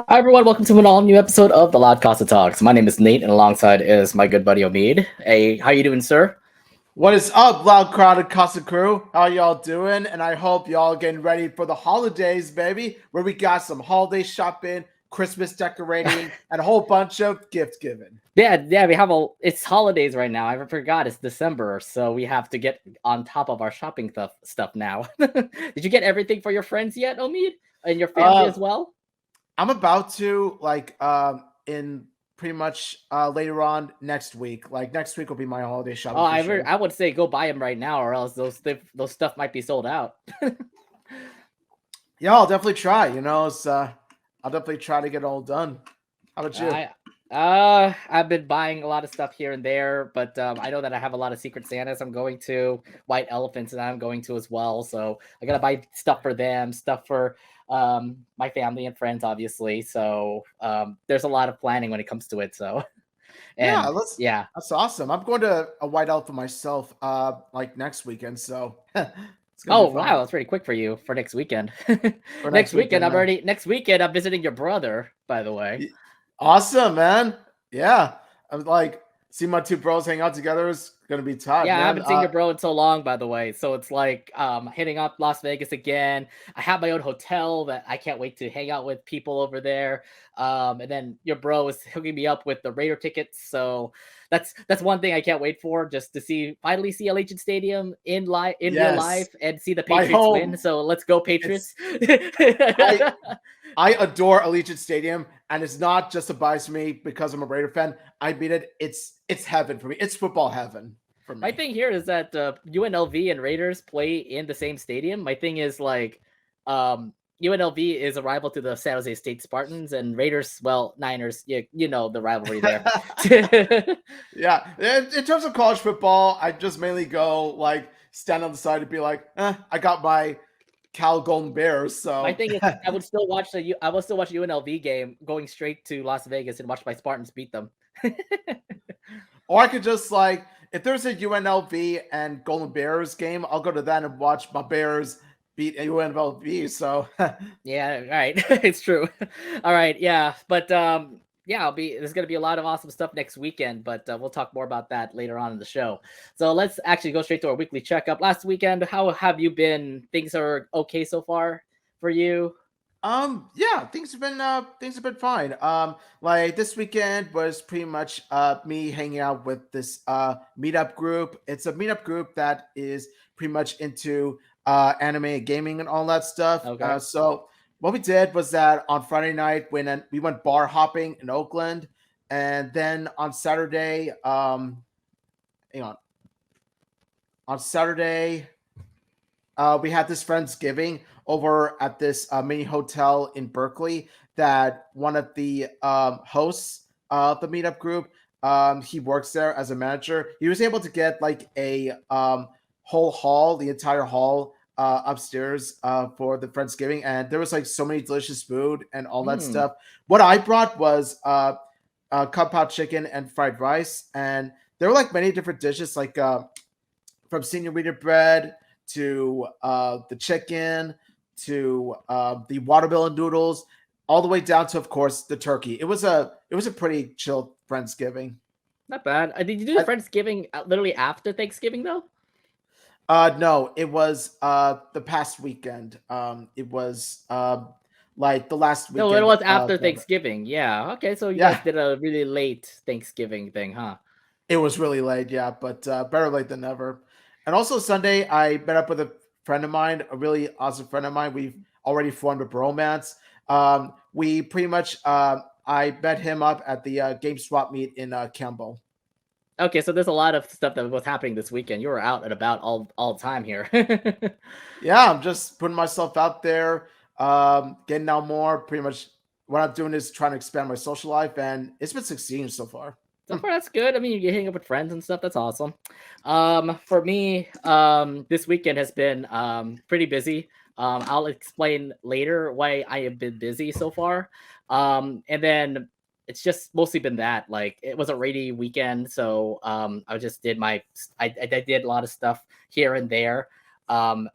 Hi everyone, welcome to an all-new episode of the LoudCasa Talks. My name is Nate, and alongside is my good buddy Omid. Hey, how you doing, sir? What is up, loud crowded Casa crew? How y'all doing? And I hope y'all getting ready for the holidays, baby, where we got some holiday shopping, Christmas decorating, and a whole bunch of gift giving. Yeah, we have it's holidays right now. I forgot it's December, so we have to get on top of our shopping stuff now. Did you get everything for your friends yet, Omid? And your family Uh, as well? I'm about to in pretty much later on next week. Like next week will be my holiday Oh, shopping for sure. I would say go buy them right now, or else those stuff might be sold out. Yeah, I'll definitely try. I'll definitely try to get it all done. How about you? I I've been buying a lot of stuff here and there, but I know that I have a lot of Secret Santas I'm going to, White Elephants that I'm going to as well. So I gotta buy stuff for them, stuff for my family and friends, obviously. So there's a lot of planning when it comes to it. So Yeah, and yeah. that's awesome. I'm going to a white for myself like next weekend, so it's gonna be Oh fun wow, that's pretty quick for you for next weekend. for next weekend. Next weekend I'm visiting your brother, by the way. Awesome, man. Yeah, I'm like see my two bros hang out together is gonna be tight, Yeah, I man. haven't seen your bro in so long, by the way. So it's like hitting up Las Vegas again. I have my own hotel that I can't wait to hang out with people over there. And then your bro is hooking me up with the Raider tickets. So that's one thing I can't wait for, just to finally see Allegiant Stadium in real Yes, life and see the my Patriots win. home. So let's go It's Patriots. I I adore Allegiant Stadium, and it's not just a bias for me because I'm a Raider fan. I mean it. It's heaven for me. It's football heaven for My me. thing here is that UNLV and Raiders play in the same stadium. My thing is like, UNLV is a rival to the San Jose State Spartans, and Raiders, well, Niners. You know the rivalry there. Yeah, in terms of college football, I just mainly go like stand on the side and be like, I got my Cal Golden Bears, My so thing is, I would still watch a UNLV game going straight to Las Vegas and watch my Spartans beat them. or I could just like if there's a UNLV and Golden Bears game, I'll go to that and watch my Bears beat UNLV. So Yeah, right. It's true. All right, yeah, but yeah, there's gonna be a lot of awesome stuff next weekend, but we'll talk more about that later on in the show. So let's actually go straight to our weekly checkup. Last weekend, how have you been? Things are okay so far for you? yeah, things have been fine. Like this weekend was pretty much me hanging out with this meetup group. It's a meetup group that is pretty much into anime and gaming and all that stuff. Okay. So what we did was that on Friday night when we went bar hopping in Oakland, and then on Saturday, hang on Saturday we had this Friendsgiving over at this mini hotel in Berkeley that one of the hosts of the meetup group, he works there as a manager. He was able to get like a whole hall, the entire hall upstairs for the Friendsgiving. And there was like so many delicious food and all that Hmm. stuff. What I brought was kung pao chicken and fried rice. And there were like many different dishes, like from senorita bread to the chicken to the watermelon noodles, all the way down to, of course, the turkey. It was a pretty chill Friendsgiving. Not bad. Did you do the I, Friendsgiving literally after Thanksgiving though? no, it was the past weekend. It was like the last No, it weekend. was after Thanksgiving. Yeah. Okay, so you guys Yeah, did a really late Thanksgiving thing, huh? it was really late. Yeah, but better late than never. And also Sunday, I met up with a friend of mine, a really awesome friend of mine. We've already formed a bromance. We pretty much I met him up at the Game Swap meet in Campbell. Okay, so there's a lot of stuff that was happening this weekend. You were out and about all the time here. Yeah, I'm just putting myself out there, getting out more. Pretty much what I'm doing is trying to expand my social life, and it's been succeeding so far. So far, that's good. I mean, you're hitting up with friends and stuff. That's awesome. For me, this weekend has been pretty busy. I'll explain later why I have been busy so far. And then it's just mostly been that. Like it was a rainy weekend, so I just did I did a lot of stuff here and there. Um,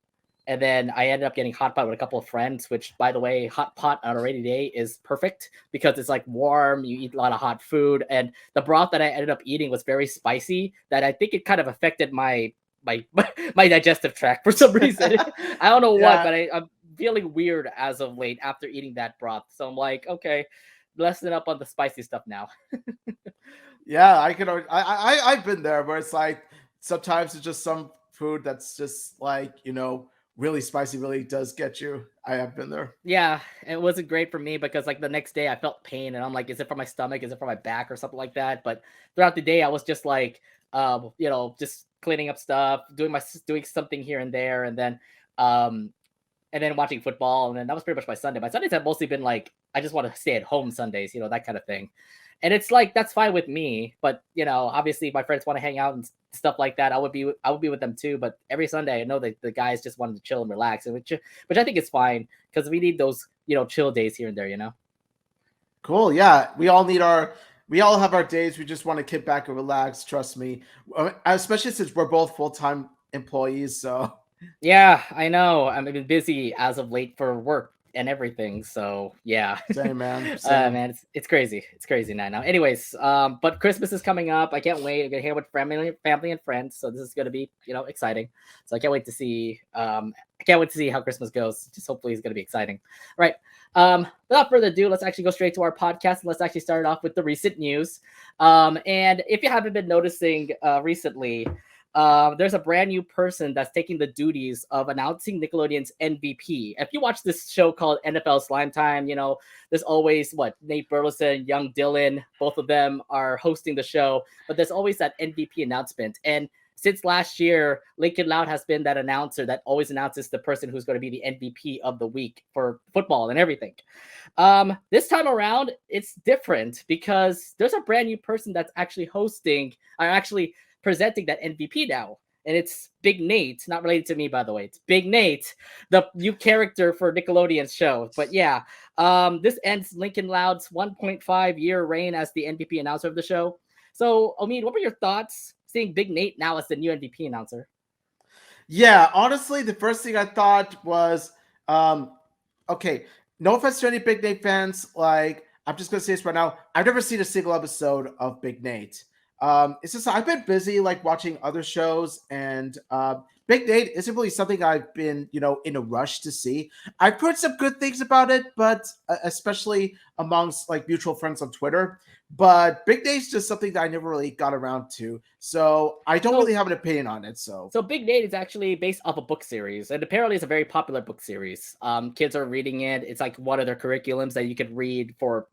And then I ended up getting hot pot with a couple of friends, which, by the way, hot pot on a rainy day is perfect because it's like warm. You eat a lot of hot food, and the broth that I ended up eating was very spicy. That I think it kind of affected my my digestive tract for some reason. I don't know what, Yeah, but I'm feeling weird as of late after eating that broth. So I'm like, okay, lessen up on the spicy stuff now. yeah, I can. I've been there where it's like sometimes it's just some food that's just like really spicy, really does get you. I have been there. Yeah, it wasn't great for me because like the next day I felt pain and I'm like, is it from my stomach? Is it from my back or something like that? But throughout the day I was just like, just cleaning up stuff, doing something here and there, um, and then watching football, and then that was pretty much my Sunday. My Sundays have mostly been like I just want to stay at home Sundays, that kind of thing. And it's like that's fine with me, but obviously if my friends want to hang out and stuff like that, I would be with them too. But every Sunday, I know that the guys just wanted to chill and relax, and which I think is fine because we need those chill days here and there. Cool. Yeah, we all have our days. We just want to kick back and relax. Trust me, especially since we're both full time employees. So Yeah, I know. I've been busy as of late for work and everything. So yeah, same, man. Same. man, it's crazy. It's crazy now. Anyways, but Christmas is coming up. I can't wait. I'm gonna hang out with family and friends. So this is gonna be exciting. So I can't wait to see. I can't wait to see how Christmas goes. Just hopefully it's gonna be exciting. All right. Without further ado, let's actually go straight to our podcast and let's actually start off with the recent news. And if you haven't been noticing recently, there's a brand new person that's taking the duties of announcing Nickelodeon's MVP. If you watch this show called NFL Slime Time, there's always Nate Burleson, young Dylan, both of them are hosting the show, but there's always that MVP announcement. And since last year, Leni Loud has been that announcer that always announces the person who's going to be the MVP of the week for football and everything. This time around, it's different because there's a brand new person that's actually presenting that MVP now. And it's Big Nate, not related to me, by the way. It's Big Nate, the new character for Nickelodeon's show. But yeah, this ends Leni Loud's 1.5-year reign as the MVP announcer of the show. So, Omid, what were your thoughts seeing Big Nate now as the new MVP announcer? Yeah, honestly, the first thing I thought was, okay, no offense to any Big Nate fans. Like, I'm just gonna say this right now. I've never seen a single episode of Big Nate. It's just I've been busy like watching other shows, and Big Nate isn't really something I've been in a rush to see. I've heard some good things about it, but especially amongst like mutual friends on Twitter. But Big Nate's just something that I never really got around to, so I don't really have an opinion on it. So Big Nate is actually based off a book series, and apparently it's a very popular book series. Kids are reading it. It's like one of their curriculums that you could read for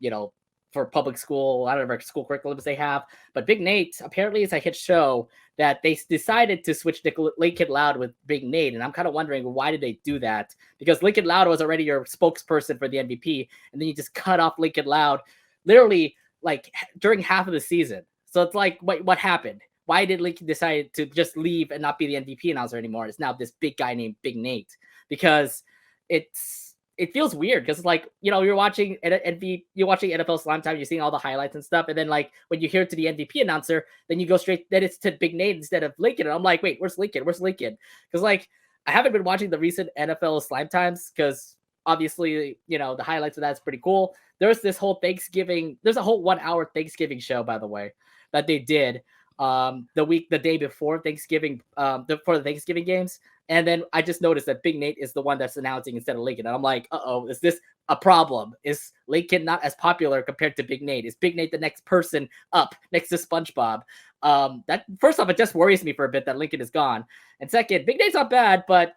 for public school, whatever school curriculums they have. But Big Nate apparently is a hit show that they decided to switch Leni Loud with Big Nate. And I'm kind of wondering, why did they do that? Because Leni Loud was already your spokesperson for the MVP, and then you just cut off Leni Loud literally like during half of the season. So it's like, what happened? Why did Leni decide to just leave and not be the MVP announcer anymore? It's now this big guy named Big Nate, because it feels weird because like you're watching NFL Slime Time, you're seeing all the highlights and stuff, and then like when you hear it to the MVP announcer, then you go straight then it's to Big Nate instead of Lincoln, and I'm like, wait, where's Lincoln? Because like I haven't been watching the recent NFL Slime Times because obviously the highlights of that's pretty cool. There's a whole 1 hour Thanksgiving show, by the way, that they did the day before Thanksgiving, for the Thanksgiving games. And then I just noticed that Big Nate is the one that's announcing instead of Lincoln. And I'm like, is this a problem? Is Lincoln not as popular compared to Big Nate? Is Big Nate the next person up next to SpongeBob? That first off, it just worries me for a bit that Lincoln is gone. And second, Big Nate's not bad, but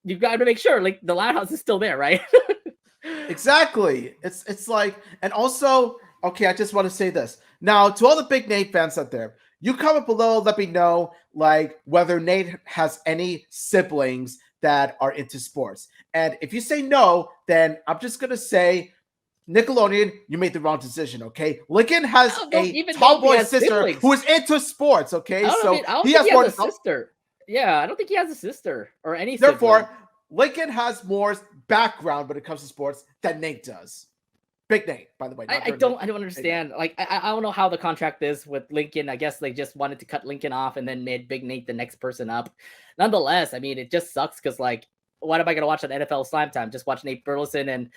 you've got to make sure like the Loud House is still there, right? exactly, it's like, and also, okay, I just want to say this now to all the Big Nate fans out there. You comment below, let me know like whether Nate has any siblings that are into sports. And if you say no, then I'm just gonna say, Nickelodeon, you made the wrong decision. Okay, Lincoln has a tomboy sister siblings. Who is into sports. Okay, so he has a sister. Yeah, I don't think he has a sister or any. Therefore, sibling. Lincoln has more background when it comes to sports than Nate does. Big Nate, by the way. I don't understand. Like, I don't know how the contract is with Lincoln. I guess they just wanted to cut Lincoln off and then made Big Nate the next person up. Nonetheless, I mean, it just sucks because, like, what am I gonna watch on NFL Slime Time? Just watch Nate Burleson and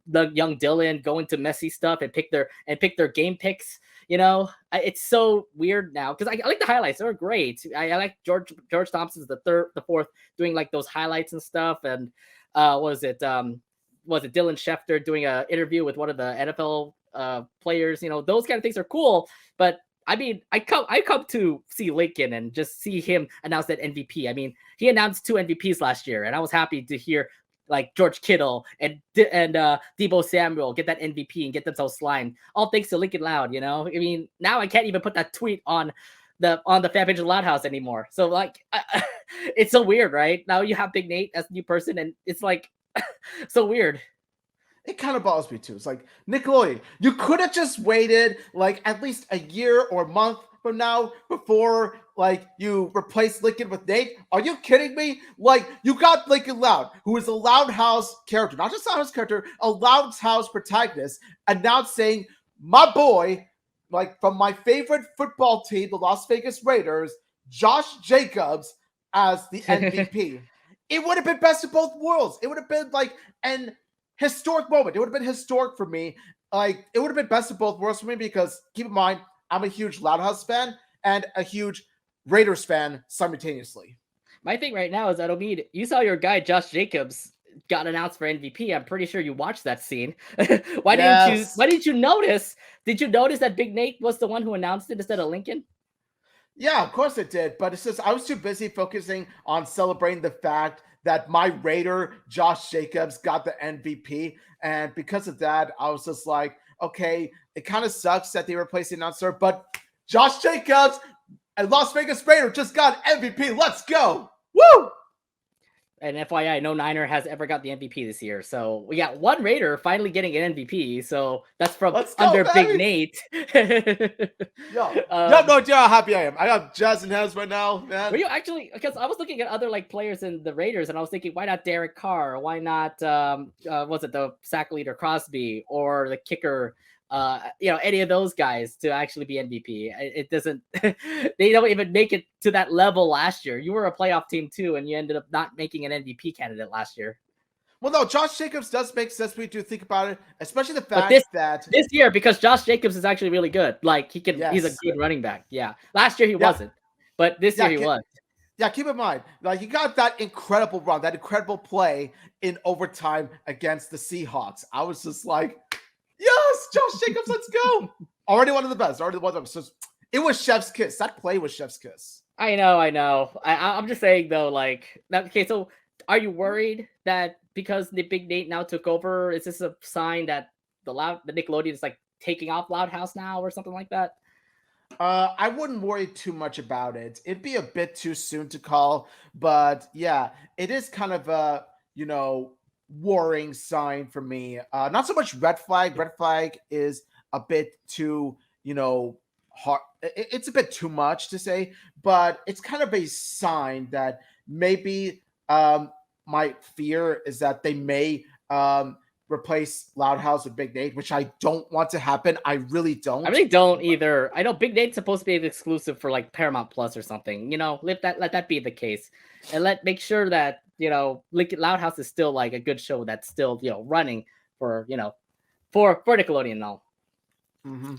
the young Dylan go into messy stuff and pick their game picks. It's so weird now because I like the highlights; they were great. I like George Thompson's the fourth doing like those highlights and stuff. And was it Dylan Schefter doing an interview with one of the NFL players? Those kind of things are cool. But I mean, I come to see Lincoln and just see him announce that MVP. I mean, he announced 2 MVPs last year, and I was happy to hear like George Kittle and Debo Samuel get that MVP and get themselves slimed. All thanks to Lincoln Loud. I mean, now I can't even put that tweet on the fan page of Loud House anymore. So like, it's so weird, right? Now you have Big Nate as a new person, and it's like so weird. It kind of bothers me too. It's like, Nickelodeon, you could have just waited like at least a year or a month from now before like you replace Lincoln with Nate. Are you kidding me? Like, you got Lincoln Loud, who is a Loud House character, not just a Loud House character, a Loud House protagonist, announcing my boy, like from my favorite football team, the Las Vegas Raiders, Josh Jacobs, as the MVP. It would have been best of both worlds. It would have been like an historic moment. It would have been historic for me. Like, it would have been best of both worlds for me because, keep in mind, I'm a huge Loud House fan and a huge Raiders fan simultaneously. My thing right now is I don't need. You saw your guy Josh Jacobs got announced for MVP. I'm pretty sure you watched that scene. Why didn't you notice? Did you notice that Big Nate was the one who announced it instead of Lincoln? Yeah, of course it did. But it's just I was too busy focusing on celebrating the fact that my Raider, Josh Jacobs, got the MVP. And because of that, I was just like, okay, it kind of sucks that they replaced the announcer, but Josh Jacobs and Las Vegas Raider just got MVP. Let's go. Woo! And FYI, no Niner has ever got the MVP this year. So we got one Raider finally getting an MVP. So that's from under Big Nate. You have no idea how happy I am. I got Chaz in hands right now, man. Were you actually? Because I was looking at other like players in the Raiders, and I was thinking, why not Derek Carr? Why not? Was it the sack leader Crosby or the kicker? Any of those guys to actually be MVP. It doesn't, they don't even make it to that level last year. You were a playoff team too, and you ended up not making an MVP candidate last year. Well, no, Josh Jacobs does make sense when you think about it, especially the fact that this year, because Josh Jacobs is actually really good. Like he's a good running back. Yeah. Last year he wasn't, but this year he was. Yeah, keep in mind, like he got that incredible run, that incredible play in overtime against the Seahawks. I was just like, yes, Josh Jacobs, let's go. Already one of the best. Already one of them. So it was chef's kiss. That play was chef's kiss. I know. I'm just saying though, like that. Okay, so are you worried that because the Big Nate now took over, is this a sign that the Nickelodeon is like taking off Loud House now or something like that? I wouldn't worry too much about it. It'd be a bit too soon to call, but yeah, it is kind of a worrying sign for me. Not so much red flag. Red flag is a bit too, hard. It's a bit too much to say, but it's kind of a sign that maybe my fear is that they may replace Loud House with Big Nate, which I don't want to happen. I really don't. I really don't either. I know Big Nate's supposed to be an exclusive for like Paramount Plus or something. Let that be the case, and make sure that Loud House is still like a good show that's still running for for Nickelodeon and all. Mm-hmm.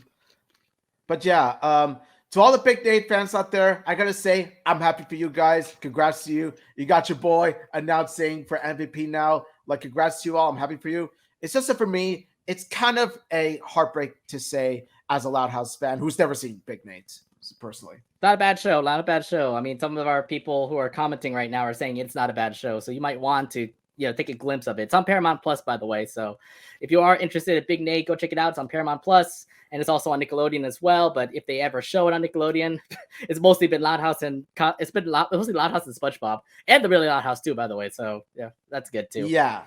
But yeah, to all the Big Nate fans out there, I gotta say I'm happy for you guys. Congrats to you. You got your boy announcing for MVP now. Like, congrats to you all. I'm happy for you. It's just that for me, it's kind of a heartbreak to say as a Loud House fan who's never seen Big Nate personally. Not a bad show. Not a bad show. I mean, some of our people who are commenting right now are saying it's not a bad show. So you might want to, take a glimpse of it. It's on Paramount Plus, by the way. So if you are interested in Big Nate, go check it out. It's on Paramount Plus, and it's also on Nickelodeon as well. But if they ever show it on Nickelodeon, it's mostly been Loud House and mostly Loud House and SpongeBob, and the Really Loud House too, by the way. So yeah, that's good too. Yeah,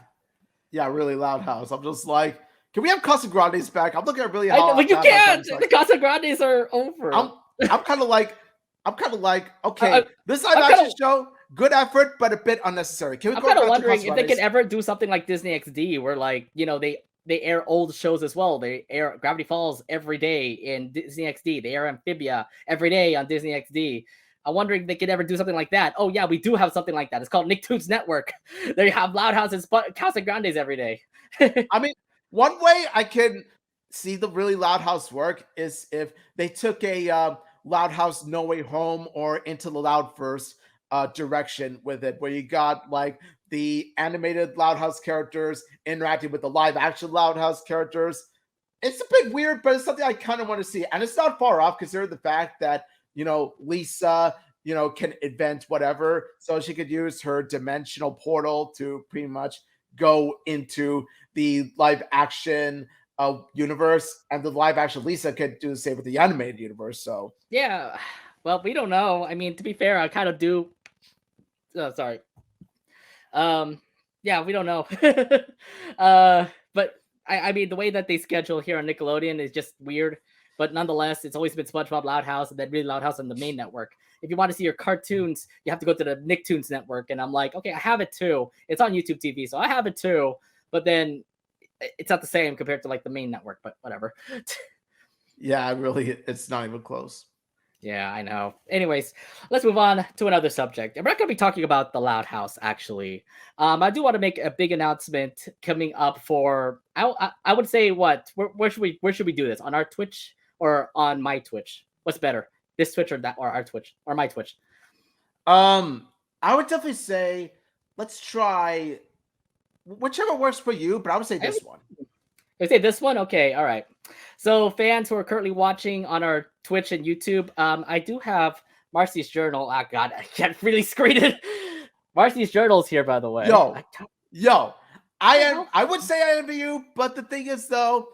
really Loud House. I'm just like, can we have Casa Grandes back? I'm looking at really hard. But you can't. The Casa Grandes are over. I'm kind of like, okay, this live action show, good effort, but a bit unnecessary. Can we? I'm kind of wondering if they could ever do something like Disney XD, where like they air old shows as well. They air Gravity Falls every day in Disney XD. They air Amphibia every day on Disney XD. I'm wondering if they could ever do something like that. Oh yeah, we do have something like that. It's called Nicktoons Network. They have Loud Houses, Casa Grandes every day. I mean, one way I can see the really Loud House work is if they took a Loud House No Way Home or Into the Loud First direction with it, where you got like the animated Loud House characters interacting with the live action Loud House characters. It's a bit weird, but it's something I kind of want to see. And it's not far off considering the fact that, Lisa, can invent whatever. So she could use her dimensional portal to pretty much go into the live action universe, and the live action Lisa could do the same with the animated universe. So yeah, well, we don't know. I mean, to be fair, I kind of do. Oh, sorry. Yeah, we don't know. But I mean, the way that they schedule here on Nickelodeon is just weird. But nonetheless, it's always been SpongeBob Loud House and then Really Loud House on the main network. If you want to see your cartoons, you have to go to the Nicktoons network. And I'm like, okay, I have it too. It's on YouTube TV, so I have it too. But then it's not the same compared to like the main network. But whatever. yeah, really, it's not even close. Yeah, I know. Anyways, let's move on to another subject. And we're not going to be talking about the Loud House, actually. I do want to make a big announcement coming up for. I would say what? Where should we do this? On our Twitch or on my Twitch? What's better, this Twitch or that, or our Twitch or my Twitch? I would definitely say let's try whichever works for you, but I would say this one. I say this one? Okay, all right. So fans who are currently watching on our Twitch and YouTube, I do have Marcy's journal. Oh God, I can't really screen it. Marcy's journal's here, by the way. I would say I envy you, but the thing is though,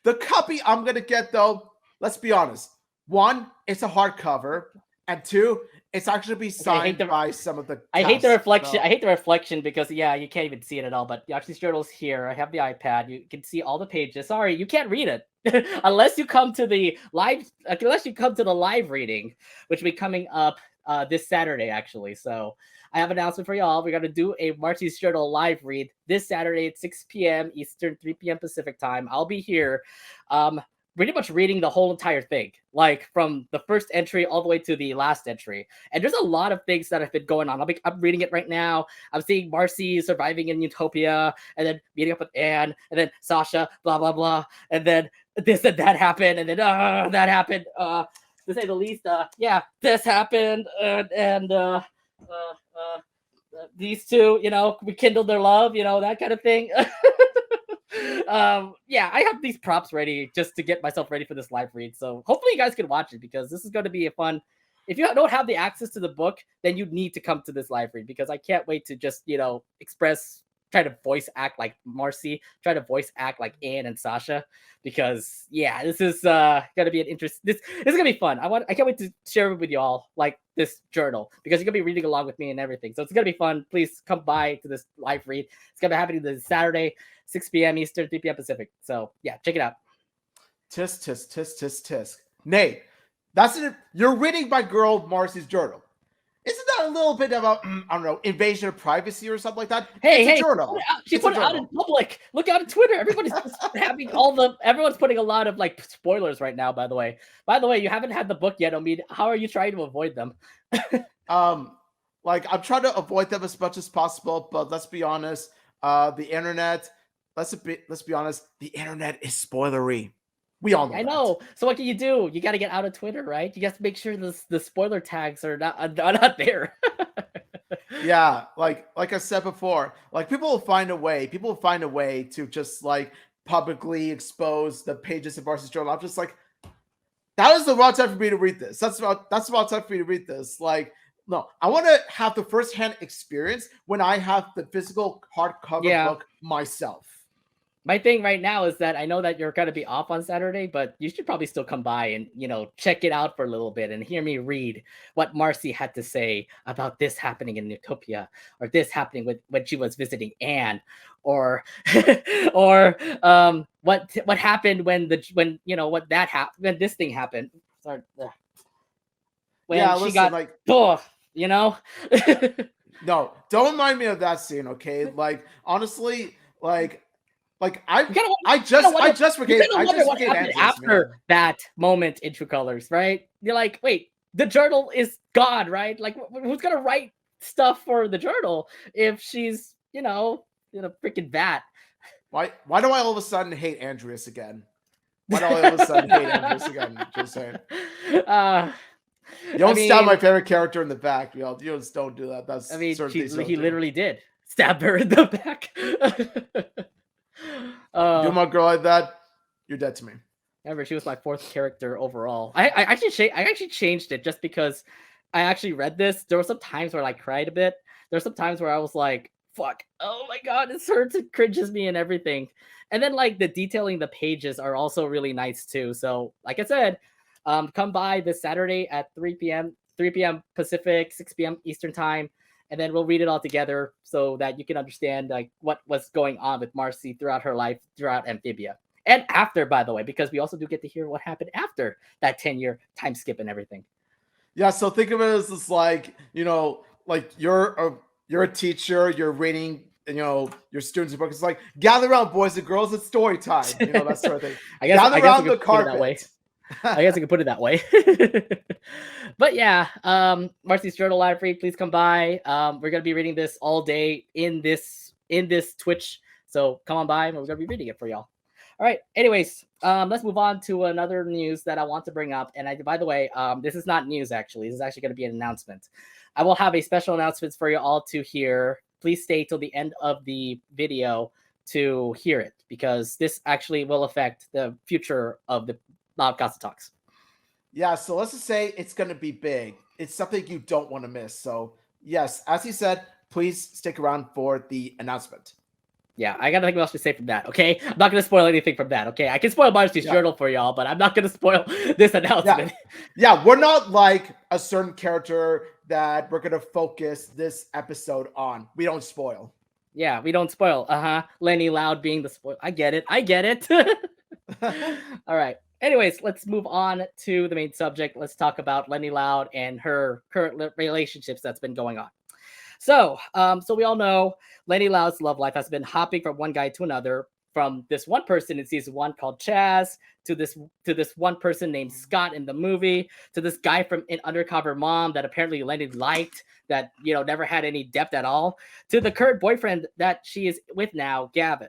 the copy I'm gonna get though, let's be honest. One, it's a hardcover, and two, it's actually be signed by some of the cast. I hate the reflection. I hate the reflection because you can't even see it at all. But Marcy's journal's here. I have the iPad. You can see all the pages. Sorry, you can't read it unless you come to the live. Unless you come to the live reading, which will be coming up this Saturday, actually. So I have an announcement for y'all. We're gonna do a Marcy's journal live read this Saturday at 6 p.m. Eastern, 3 p.m. Pacific time. I'll be here. Pretty much reading the whole entire thing, like from the first entry all the way to the last entry. And there's a lot of things that have been going on. I'm reading it right now. I'm seeing Marcy surviving in Utopia, and then meeting up with Anne, and then Sasha, blah, blah, blah. And then this and that happened, and then that happened. To say the least, this happened, and these two, rekindled their love, that kind of thing. I have these props ready just to get myself ready for this live read. So hopefully you guys can watch it because this is going to be a fun. If you don't have the access to the book, then you need to come to this live read because I can't wait to just, try to voice act like Marcy, try to voice act like Anne and Sasha because this is going to be an interest. This is going to be fun. I can't wait to share it with you all, like this journal, because you're going to be reading along with me and everything. So it's going to be fun. Please come by to this live read. It's going to be happening this Saturday, 6 p.m. Eastern, 3 p.m. Pacific. So check it out. Tisk, tisk, tisk, tisk, tisk. Nate, that's it. You're reading my girl Marcy's journal. Isn't that a little bit of a, I don't know, invasion of privacy or something like that? Hey, journal. She put it out in public. Look out on Twitter. Everybody's having everyone's putting a lot of like spoilers right now, by the way. By the way, you haven't had the book yet. I mean, how are you trying to avoid them? I'm trying to avoid them as much as possible, but let's be honest, the internet, let's be honest, the internet is spoilery. We all know. I know. So what can you do? You got to get out of Twitter, right? You got to make sure the spoiler tags are not there. Yeah, like I said before, like people will find a way. People will find a way to just like publicly expose the pages of Marcy's journal. I'm just like, that is the wrong time for me to read this. That's the wrong time for me to read this. Like, no, I want to have the firsthand experience when I have the physical hardcover book myself. My thing right now is that I know that you're going to be off on Saturday, but you should probably still come by and, check it out for a little bit and hear me read what Marcy had to say about this happening in Utopia or this happening when she was visiting Anne or what happened when this thing happened. Sorry. When she got like, No, don't remind me of that scene, okay? Like, honestly, I just forgave after that moment in True Colors, right? You're like, wait, the journal is gone, right? Like, who's gonna write stuff for the journal if she's, in a freaking vat? Why do I all of a sudden hate Andreas again? Why do I all of a sudden hate Andreas again? Just saying. uh, You don't I stab mean, my favorite character in the back. You just don't do that. I That's mean, certain things you don't he do. literally did stab her in the back. Do my girl like that, you're dead to me. Remember, she was my fourth character overall. I actually changed it just because I actually read this. There were some times where I cried a bit. There were some times where I was like, "Fuck! Oh my god, this hurts! It cringes me and everything." And then like the detailing the pages are also really nice too. So like I said, come by this Saturday at 3 p.m. 3 p.m. Pacific, 6 p.m. Eastern time, and then we'll read it all together so that you can understand like what was going on with Marcy throughout her life, throughout Amphibia. And after, by the way, because we also do get to hear what happened after that 10-year time skip and everything. Yeah, so think of it as this like, like you're a teacher, you're reading, your students' book. It's like, gather around, boys and girls, it's story time. That sort of thing. Gather around the carpet. I guess I could put it that way. But yeah, Marcy's Journal Library, please come by. We're gonna be reading this all day in this Twitch. So come on by and we're gonna be reading it for y'all. All right. Anyways, let's move on to another news that I want to bring up. And by the way, this is not news actually. This is actually going to be an announcement. I will have a special announcement for you all to hear. Please stay till the end of the video to hear it, because this actually will affect the future of the LoudCasa Talks. Yeah, so let's just say it's going to be big. It's something you don't want to miss. So yes, as he said, please stick around for the announcement. Yeah, I got nothing else to say from that, okay? I'm not going to spoil anything from that, okay? I can spoil Marcy's Journal for y'all, but I'm not going to spoil this announcement. Yeah, we're not like a certain character that we're going to focus this episode on. We don't spoil. Yeah, we don't spoil. Leni Loud being the spoil. I get it. All right. Anyways, let's move on to the main subject. Let's talk about Leni Loud and her current relationships that's been going on. So we all know Leni Loud's love life has been hopping from one guy to another, from this one person in season 1 called Chaz to this one person named Scott in the movie, to this guy from an Undercover Mom that apparently Leni liked, that never had any depth at all, to the current boyfriend that she is with now, Gavin.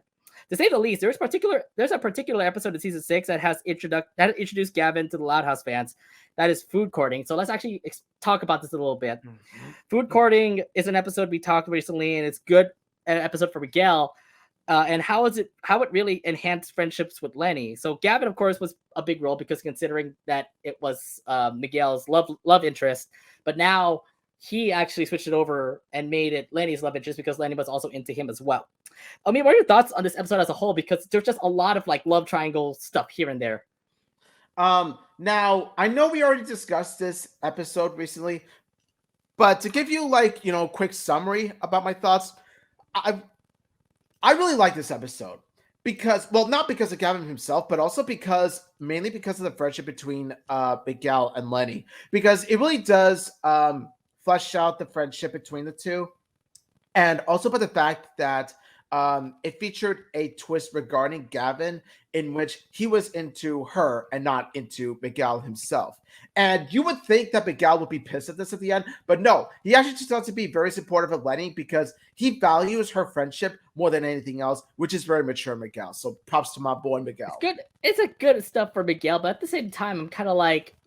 To say the least, there's a particular episode of season 6 that has introduced Gavin to the Loud House fans. That is food courting. So let's actually talk about this a little bit. Mm-hmm. Food courting is an episode we talked recently, and it's good an episode for Miguel. And how it really enhanced friendships with Lenny. So Gavin, of course, was a big role, because considering that it was Miguel's love interest, but now he actually switched it over and made it Lenny's love interest, because Lenny was also into him as well. I mean, what are your thoughts on this episode as a whole? Because there's just a lot of like love triangle stuff here and there. Now I know we already discussed this episode recently, but to give you a quick summary about my thoughts, I really like this episode because, well, not because of Gavin himself, but also mainly because of the friendship between Miguel and Lenny, because it really does flesh out the friendship between the two, and also by the fact that it featured a twist regarding Gavin in which he was into her and not into Miguel himself. And you would think that Miguel would be pissed at this at the end, but no, he actually just wants to be very supportive of Lenny because he values her friendship more than anything else, which is very mature Miguel. So props to my boy Miguel. It's good. It's a good stuff for Miguel, but at the same time, I'm kind of like,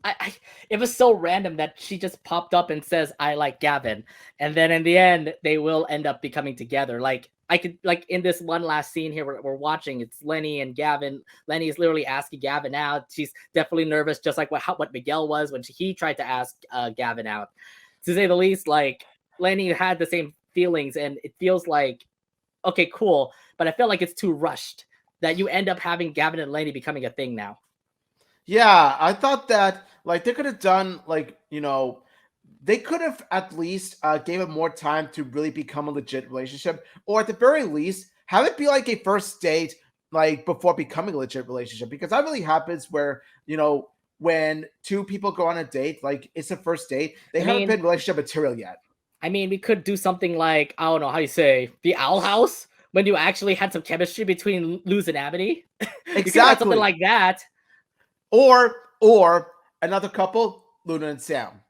it was so random that she just popped up and says, "I like Gavin," and then in the end, they will end up becoming together. Like, I could, like, in this one last scene here we're watching, it's Lenny and Gavin. Lenny is literally asking Gavin out. She's definitely nervous, just like what Miguel was when he tried to ask Gavin out. To say the least, like, Lenny had the same feelings, and it feels like, okay, cool, but I feel like it's too rushed that you end up having Gavin and Lenny becoming a thing now. Yeah, I thought that they could have done they could have at least gave it more time to really become a legit relationship, or at the very least have it be like a first date, like before becoming a legit relationship, because that really happens where when two people go on a date, like it's a first date, they haven't been relationship material yet. I mean, we could do something like, I don't know how you say, the Owl House, when you actually had some chemistry between Luz and Amity. Exactly, something like that. Or another couple, Luna and Sam.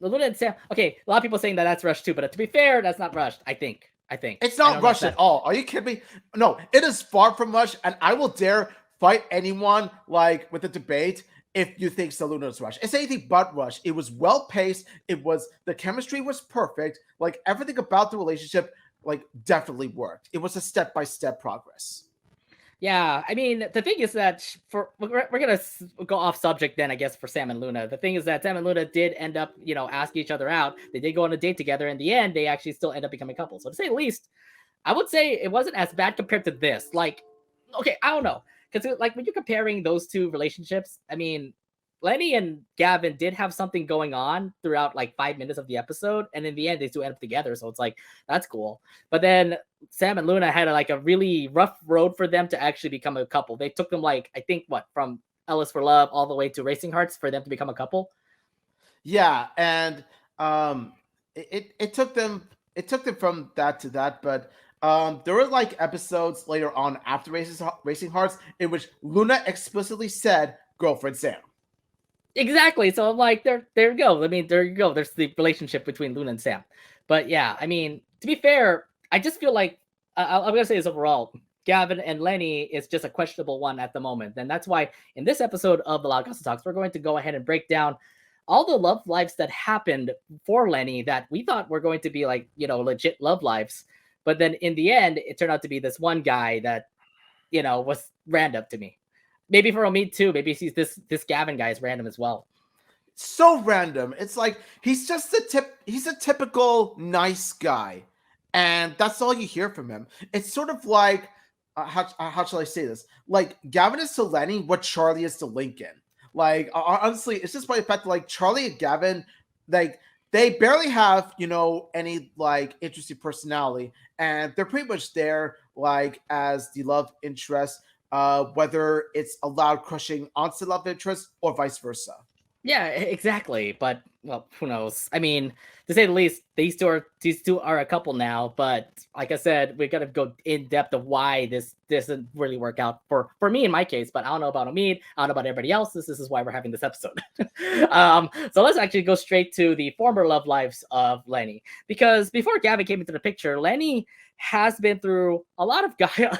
Luna and Sam. Okay, a lot of people saying that that's rushed too, but to be fair, that's not rushed. I think. It's I not don't know if rushed at all. Are you kidding me? No, it is far from rushed, and I will dare fight anyone like with a debate if you think Saluna is rushed. It's anything but rushed. It was well paced. The chemistry was perfect. Like everything about the relationship, like definitely worked. It was a step by step progress. Yeah, I mean, the thing is that we're gonna go off subject then, I guess, for Sam and Luna. The thing is that Sam and Luna did end up, asking each other out. They did go on a date together. In the end, they actually still end up becoming a couple. So to say the least, I would say it wasn't as bad compared to this. Like, okay, I don't know, because like when you're comparing those two relationships, I mean, Lenny and Gavin did have something going on throughout like 5 minutes of the episode, and in the end, they still end up together. So it's like that's cool. But then Sam and Luna had like a really rough road for them to actually become a couple. They took them like I think from Ellis for Love all the way to Racing Hearts for them to become a couple. Yeah, and it took them from that to that, but there were like episodes later on after Racing Hearts in which Luna explicitly said girlfriend Sam. Exactly. So I'm like, there you go. I mean, there you go. There's the relationship between Luna and Sam. But yeah, I mean, to be fair, I just feel like I'm gonna say this overall. Gavin and Lenny is just a questionable one at the moment, and that's why in this episode of the LoudCasa Talks, we're going to go ahead and break down all the love lives that happened for Lenny that we thought were going to be like legit love lives, but then in the end, it turned out to be this one guy that was random to me. Maybe for me too. Maybe he's this Gavin guy is random as well. So random. It's like he's just he's a typical nice guy, and that's all you hear from him. It's sort of like how shall I say this? Like Gavin is to Lenny what Charlie is to Lincoln. Like honestly, it's just by the fact that like Charlie and Gavin, like they barely have any like interesting personality, and they're pretty much there like as the love interest, whether it's a Loud crushing onto love interest or vice versa. Yeah, exactly. But well, who knows? I mean, to say the least, these two are a couple now. But like I said, we gotta go in depth of why this doesn't really work out for me in my case. But I don't know about Omid. I don't know about everybody else. This is why we're having this episode. So let's actually go straight to the former love lives of Lenny, because before Gavin came into the picture, Lenny has been through a lot of guys.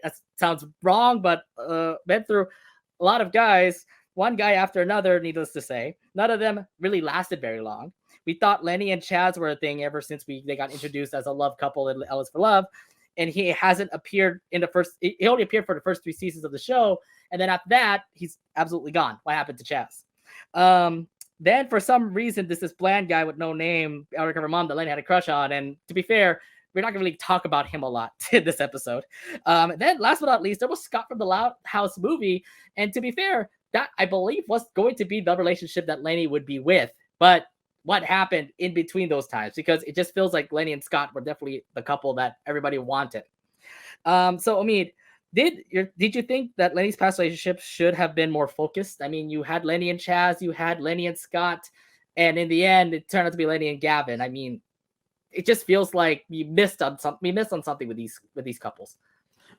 That sounds wrong, but been through a lot of guys. One guy after another, needless to say. None of them really lasted very long. We thought Lenny and Chaz were a thing ever since they got introduced as a love couple in Ellis for Love. And he hasn't appeared in the first, he only appeared for the first 3 seasons of the show. And then after that, he's absolutely gone. What happened to Chaz? Then for some reason, this bland guy with no name, undercover mom that Lenny had a crush on. And to be fair, we're not going to really talk about him a lot in this episode. Then last but not least, there was Scott from the Loud House movie. And to be fair, that I believe was going to be the relationship that Lenny would be with. But what happened in between those times? Because it just feels like Lenny and Scott were definitely the couple that everybody wanted. So, I mean, did you think that Lenny's past relationship should have been more focused? I mean, you had Lenny and Chaz, you had Lenny and Scott, and in the end, it turned out to be Lenny and Gavin. I mean, it just feels like we missed on something with these couples.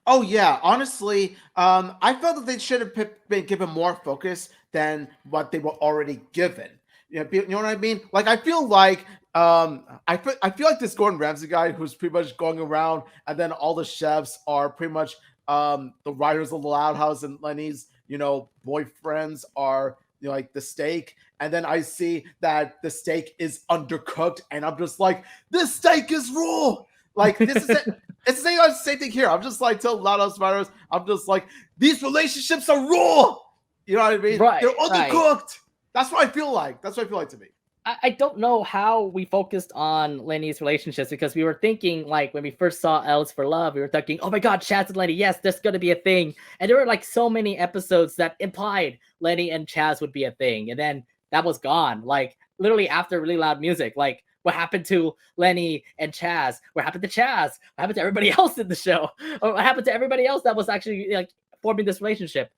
Oh yeah, honestly, I felt that they should have been given more focus than what they were already given. You know what I mean? Like I feel like I feel like this Gordon Ramsay guy who's pretty much going around, and then all the chefs are pretty much the writers of the Loud House, and Lenny's boyfriends are like the steak, and then I see that the steak is undercooked, and I'm just like, this steak is raw. Like this is it. It's the same thing here. I'm just like, tell Loud House writers, I'm just like, these relationships are raw. You know what I mean? Right, they're undercooked. That's what I feel like. That's what I feel like to me. I don't know how we focused on Lenny's relationships, because we were thinking, like, when we first saw Ellis for Love, we were thinking, oh my God, Chaz and Lenny, yes, there's going to be a thing. And there were like so many episodes that implied Lenny and Chaz would be a thing. And then that was gone. Like, literally after Really Loud Music, like, what happened to Lenny and Chaz? What happened to Chaz? What happened to everybody else in the show? Or what happened to everybody else that was actually like forming this relationship?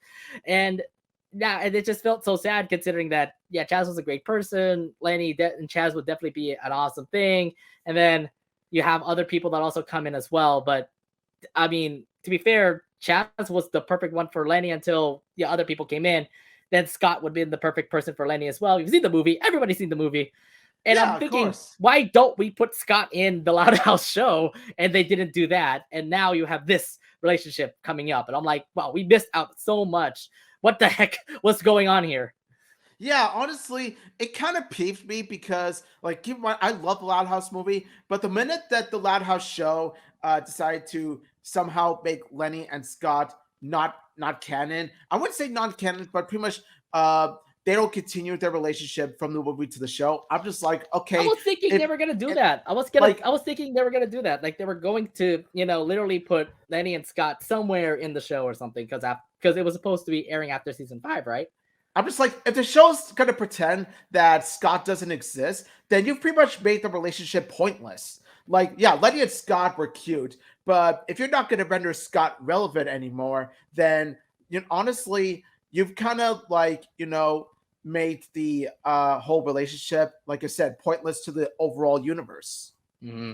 And yeah, and it just felt so sad considering that, yeah, Chaz was a great person. Lenny and Chaz would definitely be an awesome thing. And then you have other people that also come in as well. But I mean, to be fair, Chaz was the perfect one for Lenny until other people came in. Then Scott would be the perfect person for Lenny as well. You've seen the movie. Everybody's seen the movie. And I'm Yeah, of thinking, course. why don't we put Scott in the Loud House show? And they didn't do that. And now you have this relationship coming up. And I'm like, wow, we missed out so much. What the heck? What's going on here? Yeah, honestly, it kind of peeved me because, like, keep in mind, I love the Loud House movie, but the minute that the Loud House show decided to somehow make Lenny and Scott not canon, I wouldn't say non-canon, but pretty much they don't continue their relationship from the movie to the show. I'm just like, I okay, was thinking if they were gonna do it, that. like I was thinking they were gonna do that. Like they were going to, literally put Lenny and Scott somewhere in the show or something because it was supposed to be airing after season 5, right? I'm just like, if the show's gonna pretend that Scott doesn't exist, then you've pretty much made the relationship pointless. Like, yeah, Letty and Scott were cute, but if you're not gonna render Scott relevant anymore, then honestly, you've kind of like, made the whole relationship, like I said, pointless to the overall universe. Mm-hmm.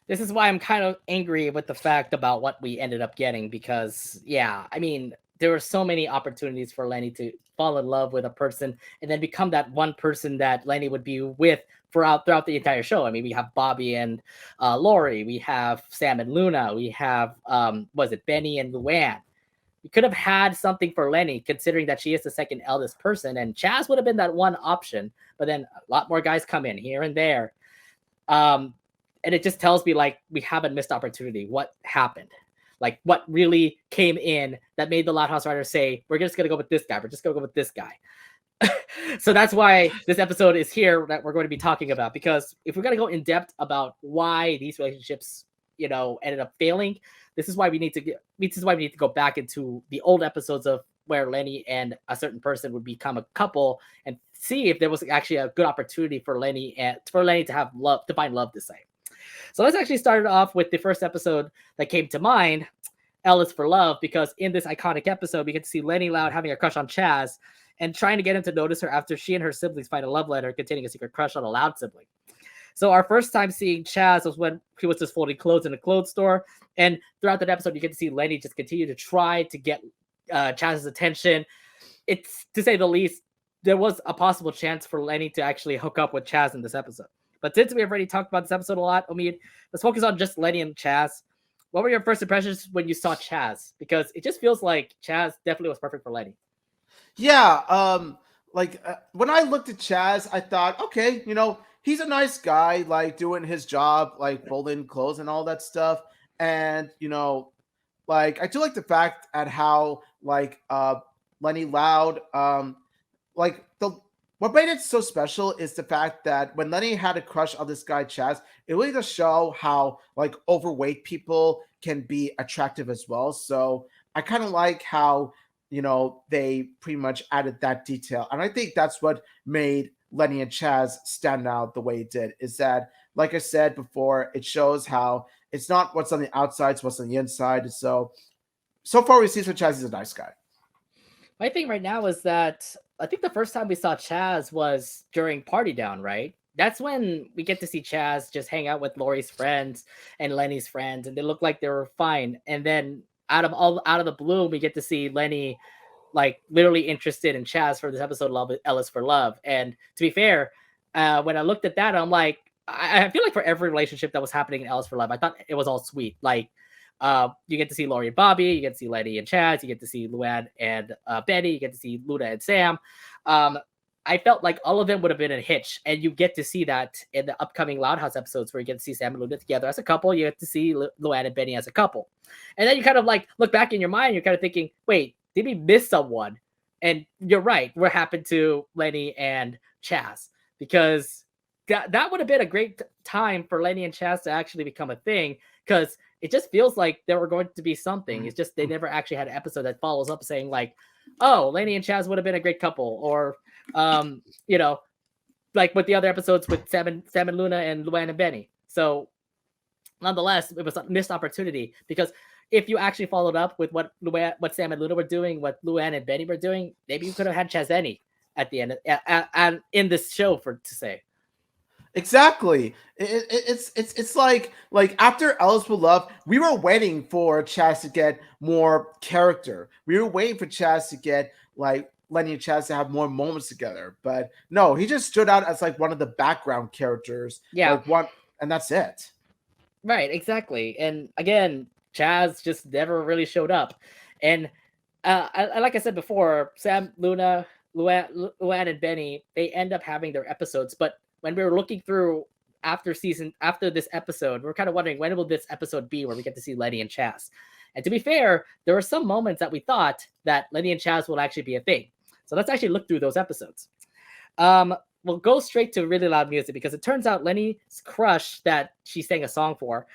This is why I'm kind of angry with the fact about what we ended up getting because, yeah, I mean, there were so many opportunities for Lenny to fall in love with a person and then become that one person that Lenny would be with throughout the entire show. I mean, we have Bobby and Lori, we have Sam and Luna, we have was it Benny and Luann. We could have had something for Lenny, considering that she is the second eldest person, and Chaz would have been that one option. But then a lot more guys come in here and there. Um, and it just tells me like we haven't missed opportunity. What happened? Like what really came in that made the Loud House writers say, we're just gonna go with this guy, we're just gonna go with this guy. So that's why this episode is here that we're going to be talking about, because if we're going to go in depth about why these relationships, ended up failing, this is why we need to go back into the old episodes of where Lenny and a certain person would become a couple and see if there was actually a good opportunity for Lenny to have love, to find love this way. So let's actually start off with the first episode that came to mind, L is for Love, because in this iconic episode, we get to see Leni Loud having a crush on Chaz and trying to get him to notice her after she and her siblings find a love letter containing a secret crush on a Loud sibling. So our first time seeing Chaz was when he was just folding clothes in a clothes store. And throughout that episode, you get to see Lenny just continue to try to get Chaz's attention. It's, to say the least, there was a possible chance for Lenny to actually hook up with Chaz in this episode. But since we have already talked about this episode a lot, Omid, let's focus on just Lenny and Chaz. What were your first impressions when you saw Chaz? Because it just feels like Chaz definitely was perfect for Lenny. Yeah, when I looked at Chaz, I thought, okay, he's a nice guy, like doing his job, like folding clothes and all that stuff. And like I do like the fact at how like Leni Loud, like the what made it so special is the fact that when Lenny had a crush on this guy Chaz, it really does show how like overweight people can be attractive as well. So I kind of like how they pretty much added that detail, and I think that's what made Lenny and Chaz stand out the way it did. Is that, like I said before, it shows how it's not what's on the outside, it's what's on the inside. So far we see that Chaz is a nice guy. My thing right now is that I think the first time we saw Chaz was during Party Down, right? That's when we get to see Chaz just hang out with Lori's friends and Lenny's friends, and they look like they were fine. And then out of the blue, we get to see Lenny like literally interested in Chaz for this episode, Love Ellis for Love. And to be fair, when I looked at that, I'm like, I feel like for every relationship that was happening in Ellis for Love, I thought it was all sweet. Like, you get to see Lori and Bobby, you get to see Lenny and Chaz, you get to see Luann and Betty, you get to see Luna and Sam. I felt like all of them would have been a hitch, and you get to see that in the upcoming Loud House episodes where you get to see Sam and Luna together as a couple, you get to see Luann and Benny as a couple. And then you kind of like look back in your mind, you're kind of thinking, wait, did we miss someone? And you're right, what happened to Lenny and Chaz? Because that would have been a great time for Lenny and Chaz to actually become a thing, because it just feels like there were going to be something. It's just they never actually had an episode that follows up saying like, oh, Lenny and Chaz would have been a great couple, or like with the other episodes with Sam and Luna and Luann and Benny. So nonetheless, it was a missed opportunity, because if you actually followed up with what Sam and Luna were doing, what Luann and Benny were doing, maybe you could have had Chaz at the end and in this show to say. Exactly. It's like after Ellis for Love, we were waiting for Chaz to get more character. We were waiting for Chaz to get like Lenny and Chaz to have more moments together. But no, he just stood out as like one of the background characters, Yeah, like one, and that's it. right, exactly. And again, Chaz just never really showed up. And like I said before, Sam, Luna, Luan, and Benny, they end up having their episodes. But when we were looking through after this episode, we're kind of wondering when will this episode be where we get to see Lenny and Chaz. And to be fair, there were some moments that we thought that Lenny and Chaz will actually be a thing. So let's actually look through those episodes. We'll go straight to really loud music because it turns out Lenny's crush that she sang a song for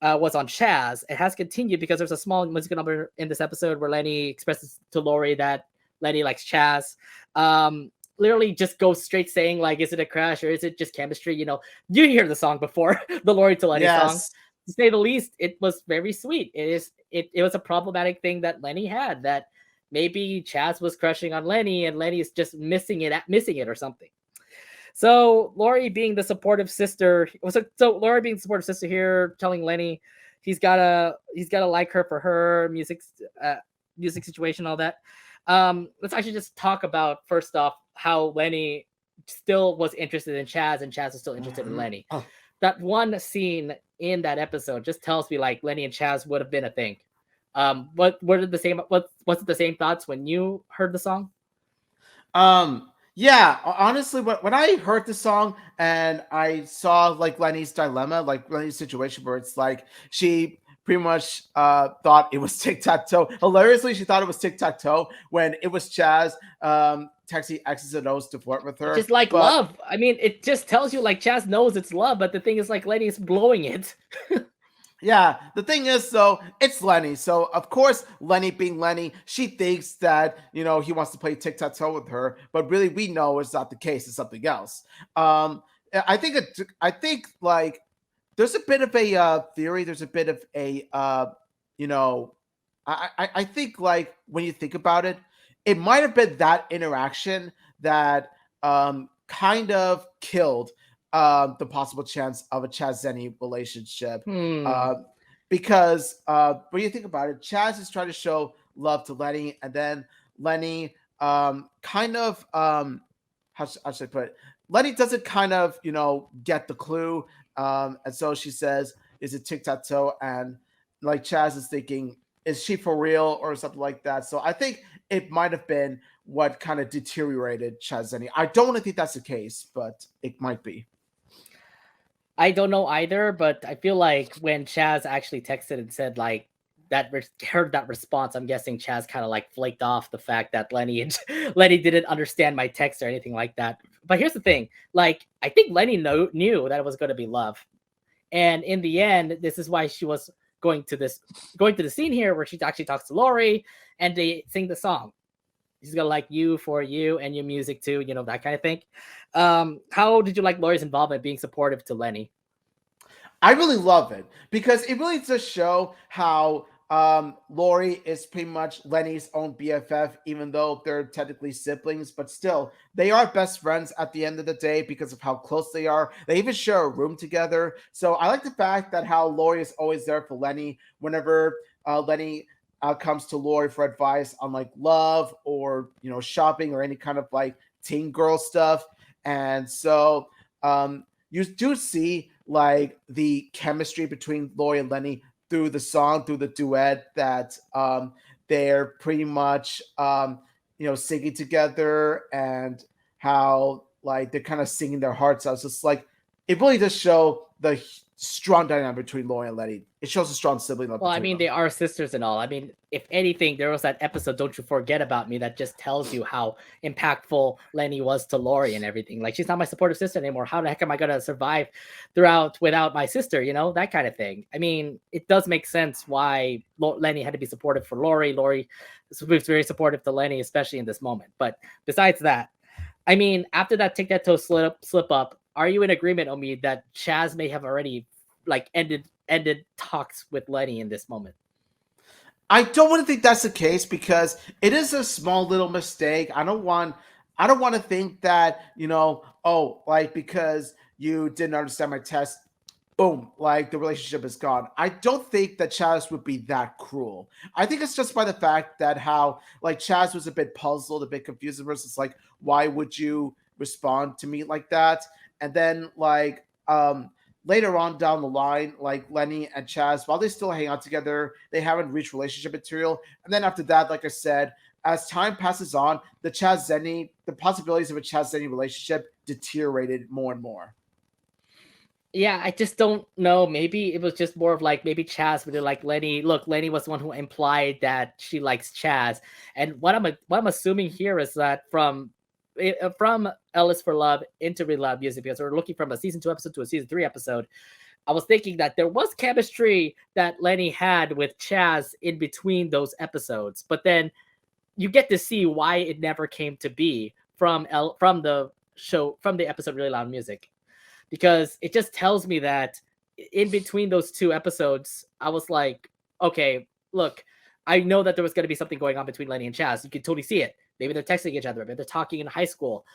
was on Chaz. It has continued because there's a small musical number in this episode where Lenny expresses to Lori that Lenny likes Chaz. Literally just goes straight saying like, is it a crush or is it just chemistry? You know, you hear the song before, the Lori to Lenny song. To say the least, it was very sweet. It was a problematic thing that Lenny had, that maybe Chaz was crushing on Lenny and Lenny's just missing it or something. So Lori being the supportive sister, so Lori being the supportive sister here, telling Lenny he's gotta like her for her music situation, all that. Let's actually just talk about first off how Lenny still was interested in Chaz and Chaz is still interested in Lenny. That one scene in that episode just tells me like Lenny and Chaz would have been a thing. Was it the same thoughts when you heard the song? Yeah, honestly, when I heard the song and I saw like Lenny's dilemma, like Lenny's situation where it's like she pretty much thought it was tic-tac-toe. Hilariously, she thought it was tic-tac-toe when it was Chaz texting X's and O's to flirt with her. Just like love. I mean, it just tells you like Chaz knows it's love, but the thing is like Lenny's blowing it. Yeah, the thing is, though, it's Lenny. So, of course, Lenny being Lenny, she thinks that, you know, he wants to play tic-tac-toe with her. But really, we know it's not the case. It's something else. I think, like, there's a bit of a theory. There's a bit of a, you know, I think, like, when you think about it, it might have been that interaction that kind of killed the possible chance of a Chaz Zenny relationship. Because when you think about it, Chaz is trying to show love to Lenny, and then Lenny kind of how should I put it? Lenny doesn't kind of, you know, get the clue. And so she says, is it tic-tac-toe? And like Chaz is thinking, is she for real or something like that? So I think it might have been what kind of deteriorated Chaz Zenny. I don't want to think that's the case, but it might be. I don't know either, but I feel like when Chaz actually texted and said like that heard that response, I'm guessing Chaz kind of like flaked off the fact that Lenny didn't understand my text or anything like that. But here's the thing, like I think Lenny knew that it was going to be love, and in the end, this is why she was going to the scene here where she actually talks to Lori and they sing the song. He's gonna like you for you and your music too, you know, that kind of thing. How did you like Lori's involvement being supportive to Lenny? I really love it because it really does show how Lori is pretty much Lenny's own BFF, even though they're technically siblings, but still they are best friends at the end of the day because of how close they are. They even share a room together. So I like the fact that how Lori is always there for Lenny whenever Lenny comes to Lori for advice on like love or, you know, shopping or any kind of like teen girl stuff. And so you do see like the chemistry between Lori and Lenny through the song, through the duet that they're pretty much you know, singing together and how like they're kind of singing their hearts out. So it's like it really does show the strong dynamic between Lori and Lenny. It shows a strong sibling love. Well, I mean, they are sisters and all. I mean, if anything, there was that episode, Don't You Forget About Me, that just tells you how impactful Lenny was to Lori and everything. Like, she's not my supportive sister anymore. How the heck am I going to survive throughout without my sister? You know, that kind of thing. I mean, it does make sense why Lenny had to be supportive for Lori. Lori was very supportive to Lenny, especially in this moment. But besides that, I mean, after that tic-tac-toe slip up, are you in agreement, Omid, that Chaz may have already like ended talks with Lenny in this moment? I don't want to think that's the case because it is a small little mistake. I don't want to think that, you know, oh, like because you didn't understand my test, boom, like the relationship is gone. I don't think that Chaz would be that cruel. I think it's just by the fact that how like Chaz was a bit puzzled, a bit confused versus like, why would you respond to me like that? And then like later on down the line, like Lenny and Chaz, while they still hang out together, they haven't reached relationship material. And then after that, like I said, as time passes on, the possibilities of a Chaz Zenny relationship deteriorated more and more. Yeah, I just don't know. Maybe it was just more of like maybe Chaz, but they're like Lenny. Look, Lenny was the one who implied that she likes Chaz, and what I'm assuming here is that from Ellis for Love into Real Loud Music, because we're looking from a season 2 episode to a season 3 episode. I was thinking that there was chemistry that Lenny had with Chaz in between those episodes, but then you get to see why it never came to be from the show, from the episode Really Loud Music, because it just tells me that in between those 2 episodes, I was like, okay, look, I know that there was going to be something going on between Lenny and Chaz. You can totally see it. Maybe they're texting each other, maybe they're talking in high school,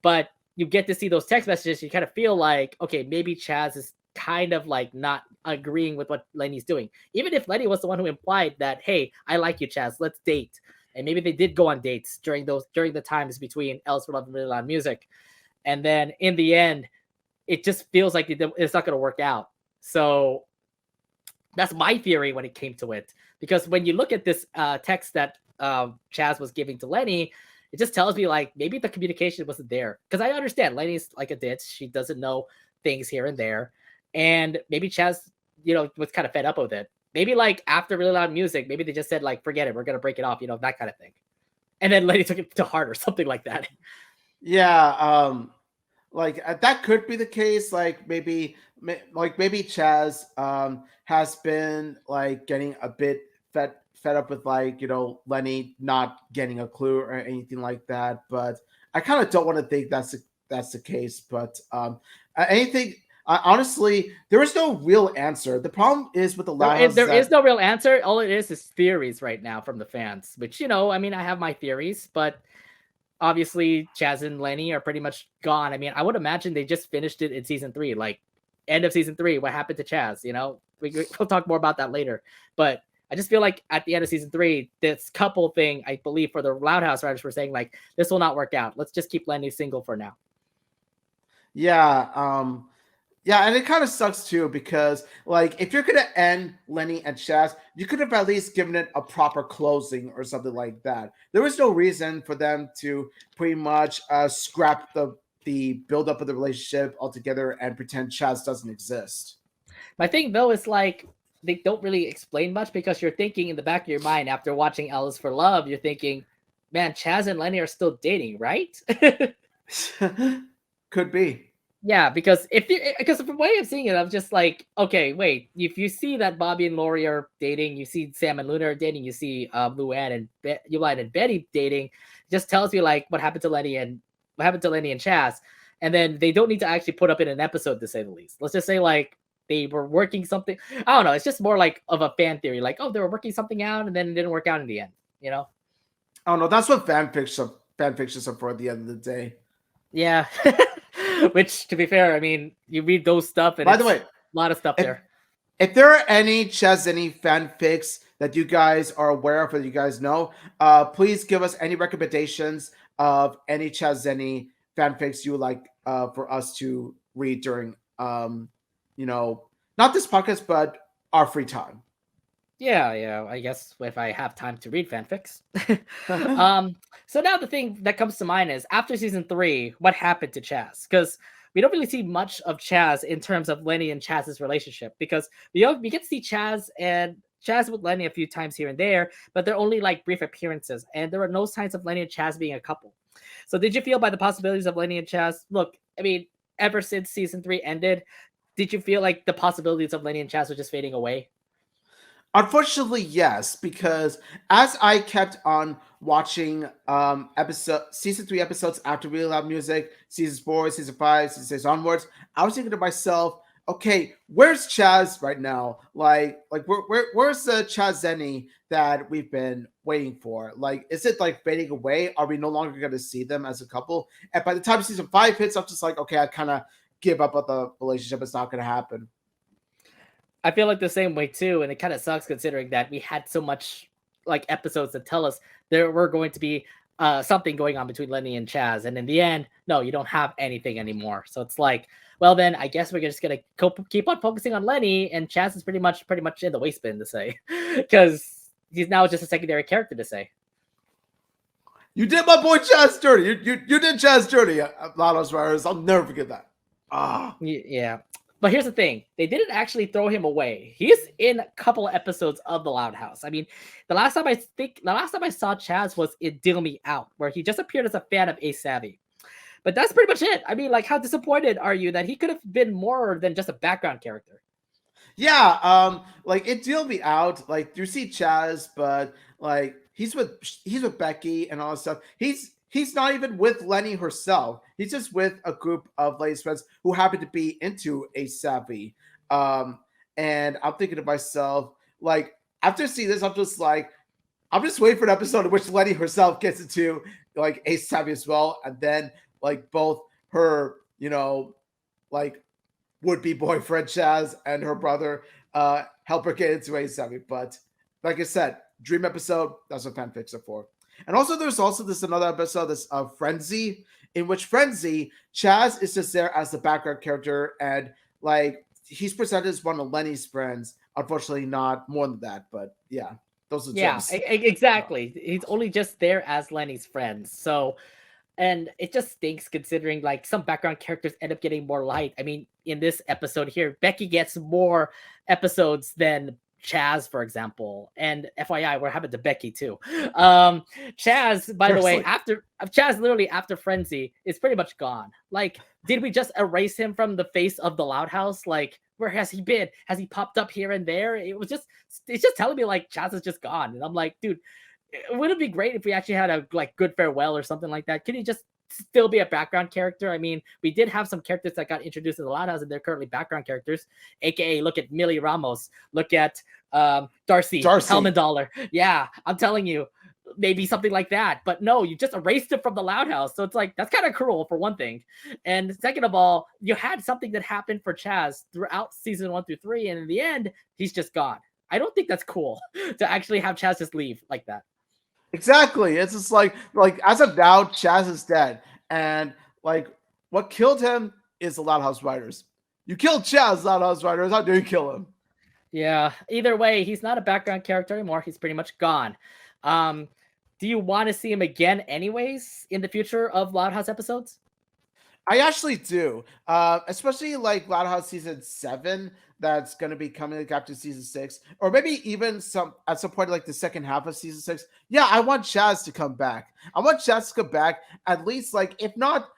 but you get to see those text messages. You kind of feel like, okay, maybe Chaz is kind of like not agreeing with what Lenny's doing. Even if Lenny was the one who implied that, hey, I like you, Chaz, let's date. And maybe they did go on dates during the times between Else for Love and Really Loud Music. And then in the end, it just feels like it's not going to work out. So that's my theory when it came to it. Because when you look at this text that Chaz was giving to Lenny, it just tells me like maybe the communication wasn't there. Because I understand Lenny's like a ditz. She doesn't know things here and there. And maybe Chaz, was kind of fed up with it. Maybe like after Really Loud Music, maybe they just said like, forget it, we're going to break it off, that kind of thing. And then Lenny took it to heart or something like that. Yeah, like that could be the case. Like maybe Chaz has been like getting a bit fed up with like Lenny not getting a clue or anything like that. But I kind of don't want to think that's the case. But anything. Honestly, there is no real answer. The problem is with the Loud There is no real answer. All it is theories right now from the fans, which I mean, I have my theories, but obviously Chaz and Lenny are pretty much gone. I mean, I would imagine they just finished it in season 3, like end of season 3. What happened to Chaz? We'll talk more about that later. But I just feel like at the end of season 3, this couple thing, I believe for the Loud House writers were saying like, this will not work out. Let's just keep Lenny single for now. Yeah. Yeah, and it kind of sucks too because, like, if you're gonna end Lenny and Chaz, you could have at least given it a proper closing or something like that. There was no reason for them to pretty much scrap the build up of the relationship altogether and pretend Chaz doesn't exist. My thing though is like they don't really explain much because you're thinking in the back of your mind after watching Alice for Love, you're thinking, man, Chaz and Lenny are still dating, right? Could be. Yeah, because because from the way I'm seeing it, I'm just like, okay, wait. If you see that Bobby and Lori are dating, you see Sam and Luna are dating, you see Luann and Betty dating, it just tells you like what happened to Lenny and Chaz, and then they don't need to actually put up in an episode to say the least. Let's just say like they were working something. I don't know. It's just more like of a fan theory, like they were working something out and then it didn't work out in the end. I don't know. That's what fan fictions are for at the end of the day. Yeah. Which, to be fair, I mean, you read those stuff, and by the way, a lot of stuff there. If there are any Chaz Zenny fanfics that you guys are aware of or you guys know, please give us any recommendations of any Chaz Zenny fanfics you would like for us to read during, not this podcast, but our free time. Yeah, I guess if I have time to read fanfics. So now the thing that comes to mind is after season 3, what happened to Chaz? Because we don't really see much of Chaz in terms of Lenny and Chaz's relationship. Because we get to see Chaz with Lenny a few times here and there, but they're only like brief appearances, and there are no signs of Lenny and Chaz being a couple. So did you feel by the possibilities of Lenny and Chaz? Look, I mean, ever since season 3 ended, did you feel like the possibilities of Lenny and Chaz were just fading away? Unfortunately, yes, because as I kept on watching season 3 episodes after Really Loud Music, season 4, season 5, season 6 onwards, I was thinking to myself, okay, where's Chaz right now? Like where's the Chaz Zenny that we've been waiting for? Like, is it like fading away? Are we no longer going to see them as a couple? And by the time season 5 hits, I'm just like, okay, I kind of give up on the relationship. It's not going to happen. I feel like the same way too, and it kind of sucks considering that we had so much like episodes that tell us there were going to be something going on between Lenny and Chaz, and in the end, no, you don't have anything anymore. So it's like, well, then I guess we're just gonna keep on focusing on Lenny, and Chaz is pretty much in the waste bin to say, because he's now just a secondary character to say. You did my boy Chaz dirty. You did Chaz dirty. Lados Riders. I'll never forget that. Ah. Yeah. But here's the thing. They didn't actually throw him away. He's in a couple of episodes of The Loud House. I mean, the last time I saw Chaz was in Deal Me Out, where he just appeared as a fan of Ace Savvy. But that's pretty much it. I mean, like, how disappointed are you that he could have been more than just a background character? Yeah, like it deal me out. Like you see Chaz, but like he's with Becky and all that stuff. He's not even with Lenny herself. He's just with a group of ladies friends who happen to be into a savvy. Um, and I'm thinking to myself, like after seeing this, I'm just waiting for an episode in which Lenny herself gets into like a savvy as well, and then like both her, like would be boyfriend Chaz and her brother help her get into A7. But like I said, dream episode, that's what fanfics are for. And also there's also this another episode, this Frenzy, in which Frenzy, Chaz is just there as the background character, and like he's presented as one of Lenny's friends. Unfortunately, not more than that, but yeah, those are Yeah, gems. exactly. He's only just there as Lenny's friend. So, and it just stinks considering like some background characters end up getting more light. I mean, in this episode here, Becky gets more episodes than Chaz, for example. And FYI, we're having to Becky too. Um, Chaz, by the way, Seriously. after Chaz, literally after Frenzy, is pretty much gone. Like, did we just erase him from the face of the Loud House? Like, where has he been? Has he popped up here and there? It's just telling me like Chaz is just gone, and I'm like, dude, would it be great if we actually had a like good farewell or something like that? Could he just still be a background character? I mean, we did have some characters that got introduced in the Loud House and they're currently background characters, aka look at Millie Ramos, look at Darcy Darcy. Hellman. Yeah, I'm telling you, maybe something like that. But no, you just erased it from the Loud House. So it's like that's kind of cruel for one thing. And second of all, you had something that happened for Chaz throughout season 1 through 3, and in the end, he's just gone. I don't think that's cool to actually have Chaz just leave like that. Exactly. It's just like as of now, Chaz is dead, and like what killed him is the Loud House Writers. You killed Chaz, Loud House Writers. How do you kill him? Yeah. Either way, he's not a background character anymore. He's pretty much gone. Um, do you want to see him again, anyways, in the future of Loud House episodes? I actually do, especially like Loud House season 7. That's going to be coming like after season 6, or maybe even some at some point like the second half of season 6. Yeah, I want Chaz to come back. I want Chaz to come back at least like if not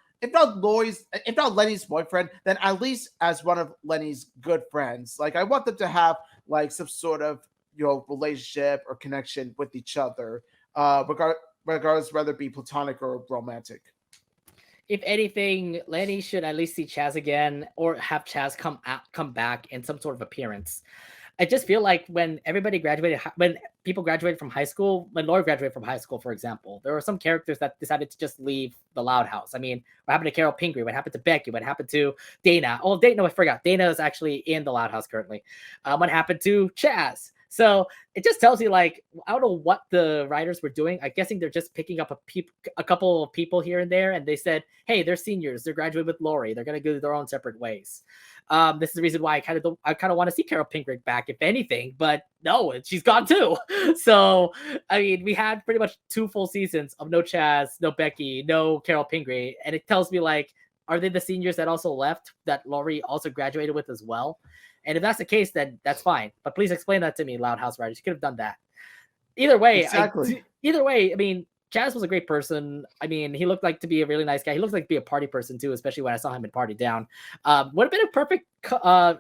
Lenny's boyfriend, then at least as one of Lenny's good friends. Like I want them to have like some sort of relationship or connection with each other, regardless whether it be platonic or romantic. If anything, Lenny should at least see Chaz again, or have Chaz come back in some sort of appearance. I just feel like when people graduated from high school, when Lori graduated from high school, for example, there were some characters that decided to just leave the Loud House. I mean, what happened to Carol Pingree? What happened to Becky? What happened to Dana? Oh, Dana, no, I forgot. Dana is actually in the Loud House currently. What happened to Chaz? So it just tells you, like, I don't know what the writers were doing. I'm guessing they're just picking up a couple of people here and there, and they said, "Hey, they're seniors. They're graduating with Lori. They're gonna go their own separate ways." This is the reason why I kind of want to see Carol Pingree back, if anything. But no, she's gone too. So I mean, we had pretty much 2 full seasons of no Chaz, no Becky, no Carol Pingree, and it tells me like, are they the seniors that also left that Lori also graduated with as well? And if that's the case, then that's fine. But please explain that to me, Loud House writers. You could have done that. Exactly. Either way, I mean, Chaz was a great person. I mean, he looked like to be a really nice guy. He looked like to be a party person too, especially when I saw him in Party Down. Would have been a perfect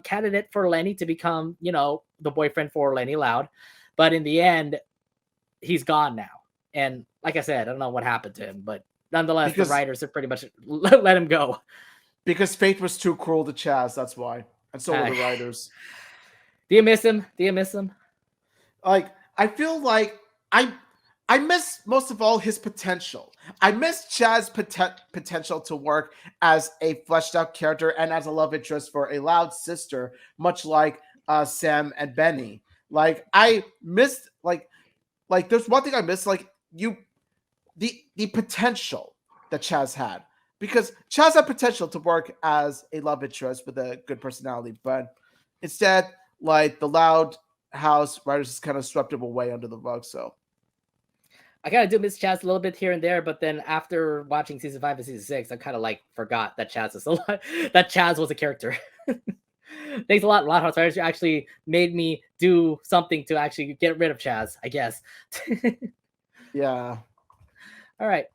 candidate for Lenny to become, the boyfriend for Leni Loud. But in the end, he's gone now. And like I said, I don't know what happened to him, but nonetheless, the writers have pretty much let him go. Because fate was too cruel to Chaz. That's why, and so were the writers. Do you miss him? Do you miss him? Like I feel like I miss most of all his potential. I miss Chaz's potential to work as a fleshed out character and as a love interest for a Loud sister, much like Sam and Benny. Like I missed like there's one thing I missed, like the potential that Chaz had. Because Chaz had potential to work as a love interest with a good personality, but instead, like the Loud House writers just kind of swept him away under the rug. So I kind of do miss Chaz a little bit here and there, but then after watching season 5 and season 6, I kind of like forgot that Chaz is a lot, that Chaz was a character. Thanks a lot, Loud Writers. You actually made me do something to actually get rid of Chaz, I guess. yeah. All right.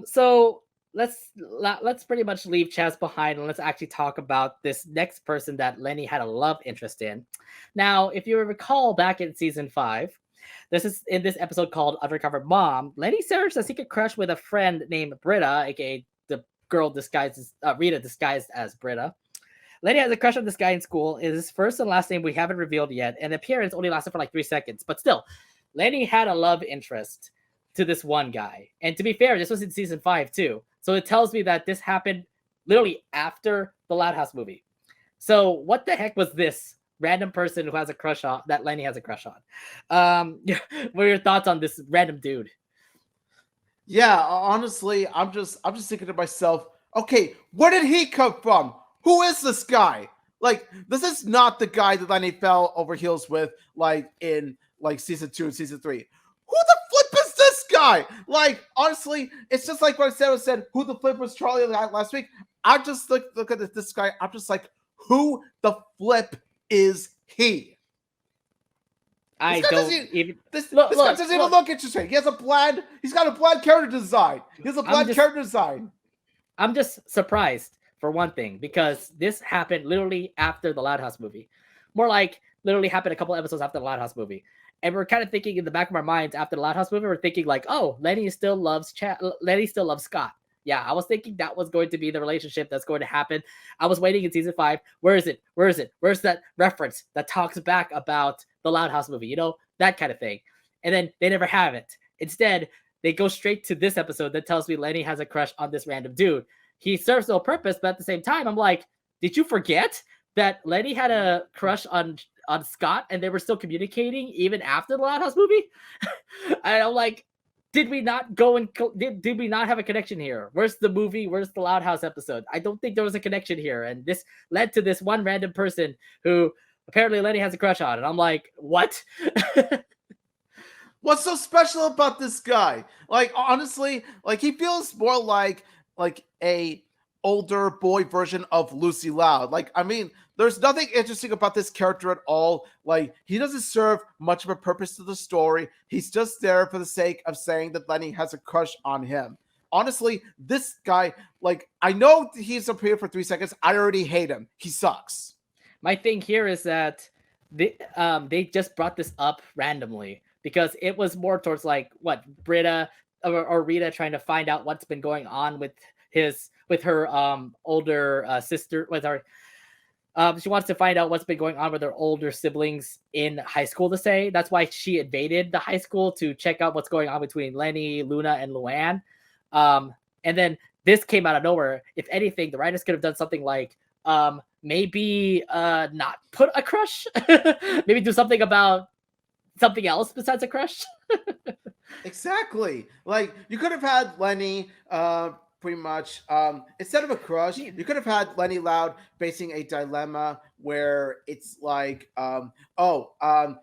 So let's pretty much leave Chaz behind and let's actually talk about this next person that Lenny had a love interest in. Now, if you recall back in season 5, this is in this episode called Undercover Mom, Lenny shares a secret crush with a friend named Britta, aka the girl disguised as Rita disguised as Britta. Lenny has a crush on this guy in school. It is his first and last name we haven't revealed yet, and the appearance only lasted for like 3 seconds. But still, Lenny had a love interest to this one guy. And to be fair, this was in season 5 too. So it tells me that this happened literally after the Loud House movie. So what the heck was this random person who has a crush on that Lenny has a crush on? What are your thoughts on this random dude? Yeah, honestly, I'm just thinking to myself, okay, where did he come from? Who is this guy? Like, this is not the guy that Lenny fell over heels with, like in like season 2 and season 3. Who the flip is this guy? Like, honestly, it's just like what I said, who the flip was Charlie last week. I just look at this guy. I'm just like, who the flip is he? I don't even. This guy doesn't even look interesting. He's got a bland character design. He has a bland character design. I'm just surprised for one thing, because this happened literally after the Loud House movie. More like literally happened a couple episodes after the Loud House movie. And we're kind of thinking in the back of our minds after the Loud House movie, we're thinking like, oh, Lenny still loves Scott. Yeah, I was thinking that was going to be the relationship that's going to happen. I was waiting in season 5. Where is it? Where's that reference that talks back about the Loud House movie? You know, that kind of thing. And then they never have it. Instead, they go straight to this episode that tells me Lenny has a crush on this random dude. He serves no purpose, but at the same time, I'm like, did you forget that Lenny had a crush on Scott and they were still communicating even after the Loud House movie? And I'm like, did we not go and did we not have a connection here? Where's the movie? Where's the Loud House episode? I don't think there was a connection here. And this led to this one random person who apparently Lenny has a crush on. And I'm like, what? What's so special about this guy? Like, honestly, like he feels more like a older boy version of Lucy Loud. Like, I mean, there's nothing interesting about this character at all. Like, he doesn't serve much of a purpose to the story. He's just there for the sake of saying that Lenny has a crush on him. Honestly, this guy, like, I know he's appeared for 3 seconds. I already hate him. He sucks. My thing here is that they just brought this up randomly because it was more towards like what Britta or Rita trying to find out what's been going on with her older sister, with her. She wants to find out what's been going on with her older siblings in high school, to say. That's why she invaded the high school to check out what's going on between Lenny, Luna, and Luann. And then this came out of nowhere. If anything, the writers could have done something like maybe not put a crush. Maybe do something about something else besides a crush. Exactly. Like, you could have had Lenny pretty much instead of a crush, you could have had Leni Loud facing a dilemma where it's like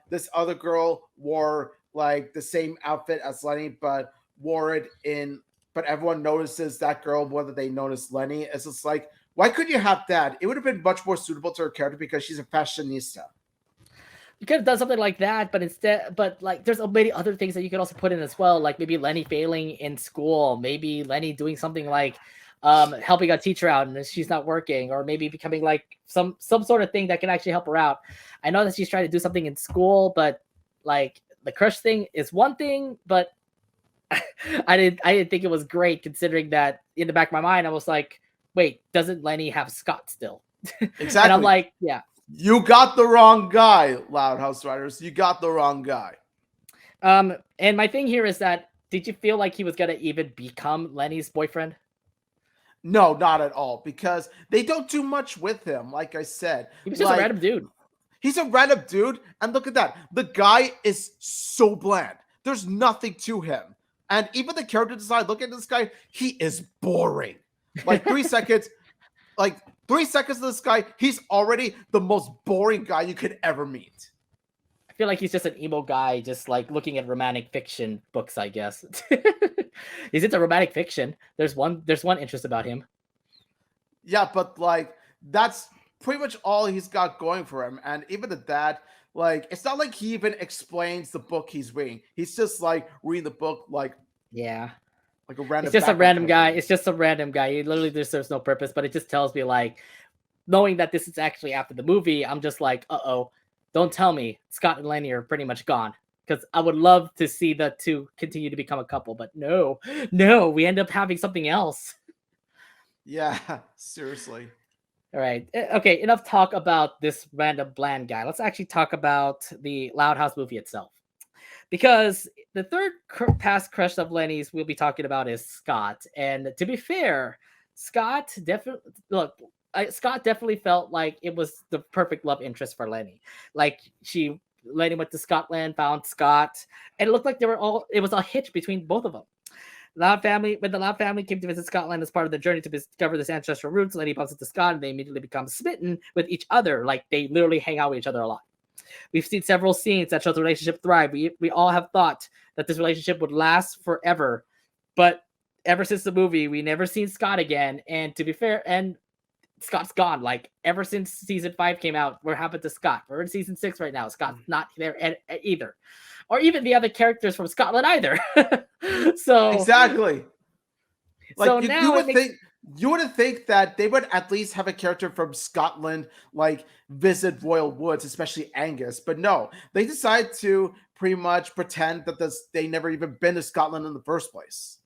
this other girl wore like the same outfit as Lenny but wore it in, but everyone notices that girl more than they notice Lenny. It's just like, why couldn't you have that? It would have been much more suitable to her character because she's a fashionista. You could have done something like that, but like there's many other things that you could also put in as well, like maybe Lenny failing in school, maybe Lenny doing something like helping a teacher out and she's not working, or maybe becoming like some sort of thing that can actually help her out. I know that she's trying to do something in school, but like the crush thing is one thing, but I didn't think it was great, considering that in the back of my mind I was like, wait, doesn't Lenny have Scott still? Exactly. And I'm like, yeah. You got the wrong guy, Loud House writers. You got the wrong guy. And my thing here is that, did you feel like he was gonna even become Lenny's boyfriend? No, not at all, because they don't do much with him. Like I said, he was just a random dude. He's a random dude, and look at that. The guy is so bland. There's nothing to him. And even the character design, look at this guy, he is boring. Like 3 seconds, like 3 seconds of this guy, he's already the most boring guy you could ever meet. I feel like he's just an emo guy, just like looking at romantic fiction books, I guess. He's into romantic fiction. There's one interest about him. Yeah, but like that's pretty much all he's got going for him. And even at that, like it's not like he even explains the book he's reading. He's just like reading the book Yeah. like a random. It's just a random guy. character. It's just a random guy. He literally just serves no purpose, but it just tells me like, knowing that this is actually after the movie, I'm just like, uh-oh, don't tell me Scott and Lenny are pretty much gone. Because I would love to see the two continue to become a couple, but no, we end up having something else. Yeah, seriously. All right. Okay, enough talk about this random bland guy. Let's actually talk about the Loud House movie itself. Because the third past crush of Lenny's we'll be talking about is Scott. And to be fair, Scott definitely felt like it was the perfect love interest for Lenny. Like Lenny went to Scotland, found Scott, and it looked like it was a hitch between both of them. When the Loud family came to visit Scotland as part of the journey to discover this ancestral roots, Lenny bumps into Scott and they immediately become smitten with each other. Like they literally hang out with each other a lot. We've seen several scenes that show the relationship thrive. We all have thought that this relationship would last forever, but ever since the movie, we never seen Scott again. And to be fair, and Scott's gone. Like ever since season 5 came out, what happened to Scott? We're in season 6 right now. Scott's not there either, or even the other characters from Scotland either. So Exactly. Like so now you would think that they would at least have a character from Scotland like visit Royal Woods, especially Angus. But no, they decide to pretty much pretend that they never even been to Scotland in the first place.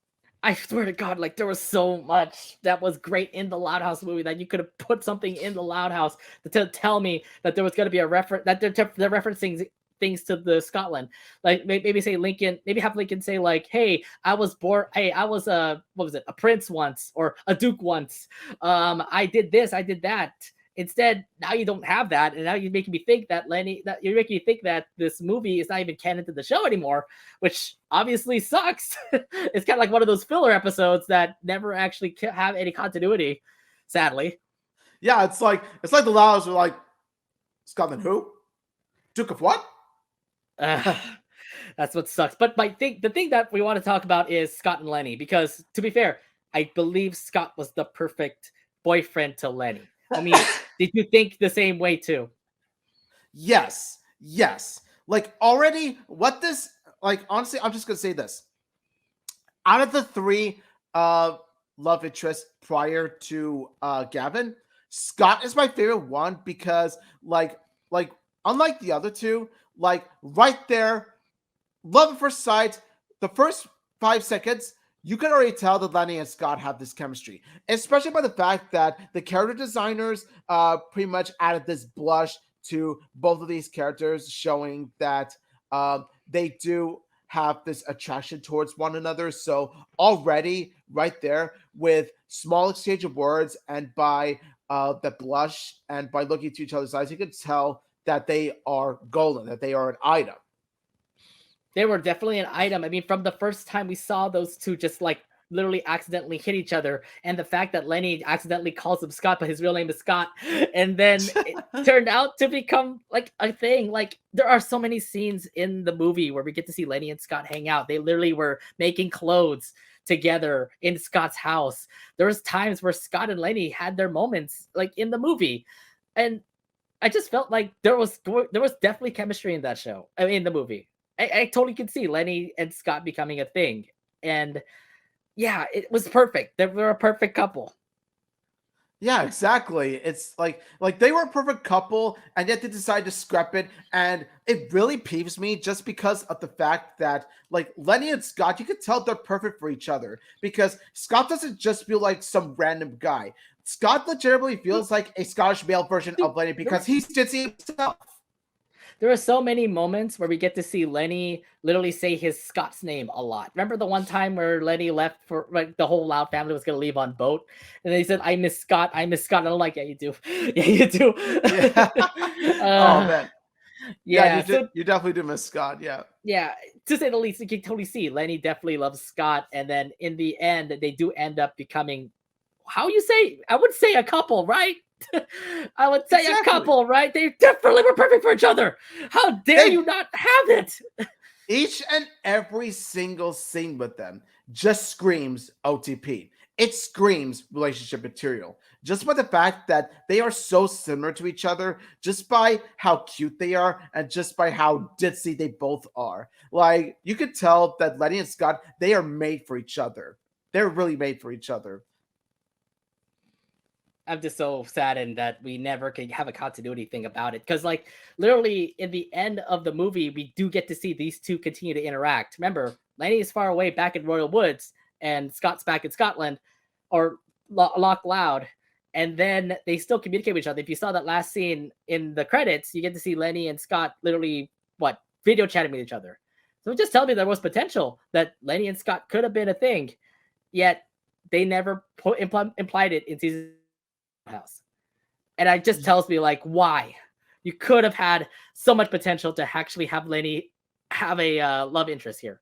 I swear to God, like there was so much that was great in the Loud House movie that you could have put something in the Loud House to tell me that there was going to be a reference that they're referencing things to the Scotland. Like maybe say Lincoln, maybe have Lincoln say like, "Hey, I was a prince once or a duke once. I did this, I did that." Instead, now you don't have that, and now you're making me think that this movie is not even canon to the show anymore, which obviously sucks. It's kind of like one of those filler episodes that never actually have any continuity, sadly. Yeah, it's like the Laos are like Scotland who? Duke of what? That's what sucks. But the thing that we want to talk about is Scott and Lenny, because to be fair, I believe Scott was the perfect boyfriend to Lenny. I mean, did you think the same way too? Yes. Like already, honestly, I'm just gonna say this. Out of the 3 love interests prior to Gavin, Scott is my favorite one because like unlike the other 2, like right there, love at first sight, the first 5 seconds, you can already tell that Lenny and Scott have this chemistry, especially by the fact that the character designers pretty much added this blush to both of these characters, showing that they do have this attraction towards one another. So already right there with small exchange of words and by the blush and by looking to each other's eyes, you can tell that they are golden, that they are an item. They were definitely an item. I mean, from the first time we saw those two just like literally accidentally hit each other, and the fact that Lenny accidentally calls him Scott, but his real name is Scott, and then it turned out to become like a thing. Like there are so many scenes in the movie where we get to see Lenny and Scott hang out. They literally were making clothes together in Scott's house. There was times where Scott and Lenny had their moments like in the movie, and I just felt like there was definitely chemistry in that show. I mean, in the movie. I totally could see Lenny and Scott becoming a thing. And yeah, it was perfect. They were a perfect couple. Yeah, exactly. It's like they were a perfect couple, and yet they decided to scrap it. And it really peeves me just because of the fact that like Lenny and Scott, you could tell they're perfect for each other because Scott doesn't just feel like some random guy. Scott legitimately feels like a Scottish male version of Lenny because he's ditzy himself. there are so many moments where we get to see Lenny literally say his Scott's name a lot. Remember the one time where Lenny left for like the whole Loud family was gonna leave on boat, and then he said, "I miss Scott. I miss Scott." And I'm like, "Yeah, you do. Yeah, you do." Yeah. Oh uh, man. Yeah, yeah. So you definitely do miss Scott. Yeah. yeah, to say the least, you can totally see Lenny definitely loves Scott, and then in the end, they do end up becoming how you say? I would say a couple, right? I would say a Exactly. couple, right? They definitely were perfect for each other. How dare They you not have it? Each and every single scene with them just screams OTP. It screams relationship material. Just by the fact that they are so similar to each other, just by how cute they are, and just by how ditzy they both are. Like, you could tell that Lenny and Scott, they are made for each other. They're really made for each other. I'm just so saddened that we never could have a continuity thing about it. Because, like, literally, in the end of the movie, we do get to see these two continue to interact. Remember, Lenny is far away back in Royal Woods, and Scott's back in Scotland, or Loch Loud. And then they still communicate with each other. If you saw that last scene in the credits, you get to see Lenny and Scott literally, what, video chatting with each other. So it just tells me there was potential that Lenny and Scott could have been a thing, yet they never implied it in season house. And it just tells me like why you could have had so much potential to actually have Lenny have a love interest here.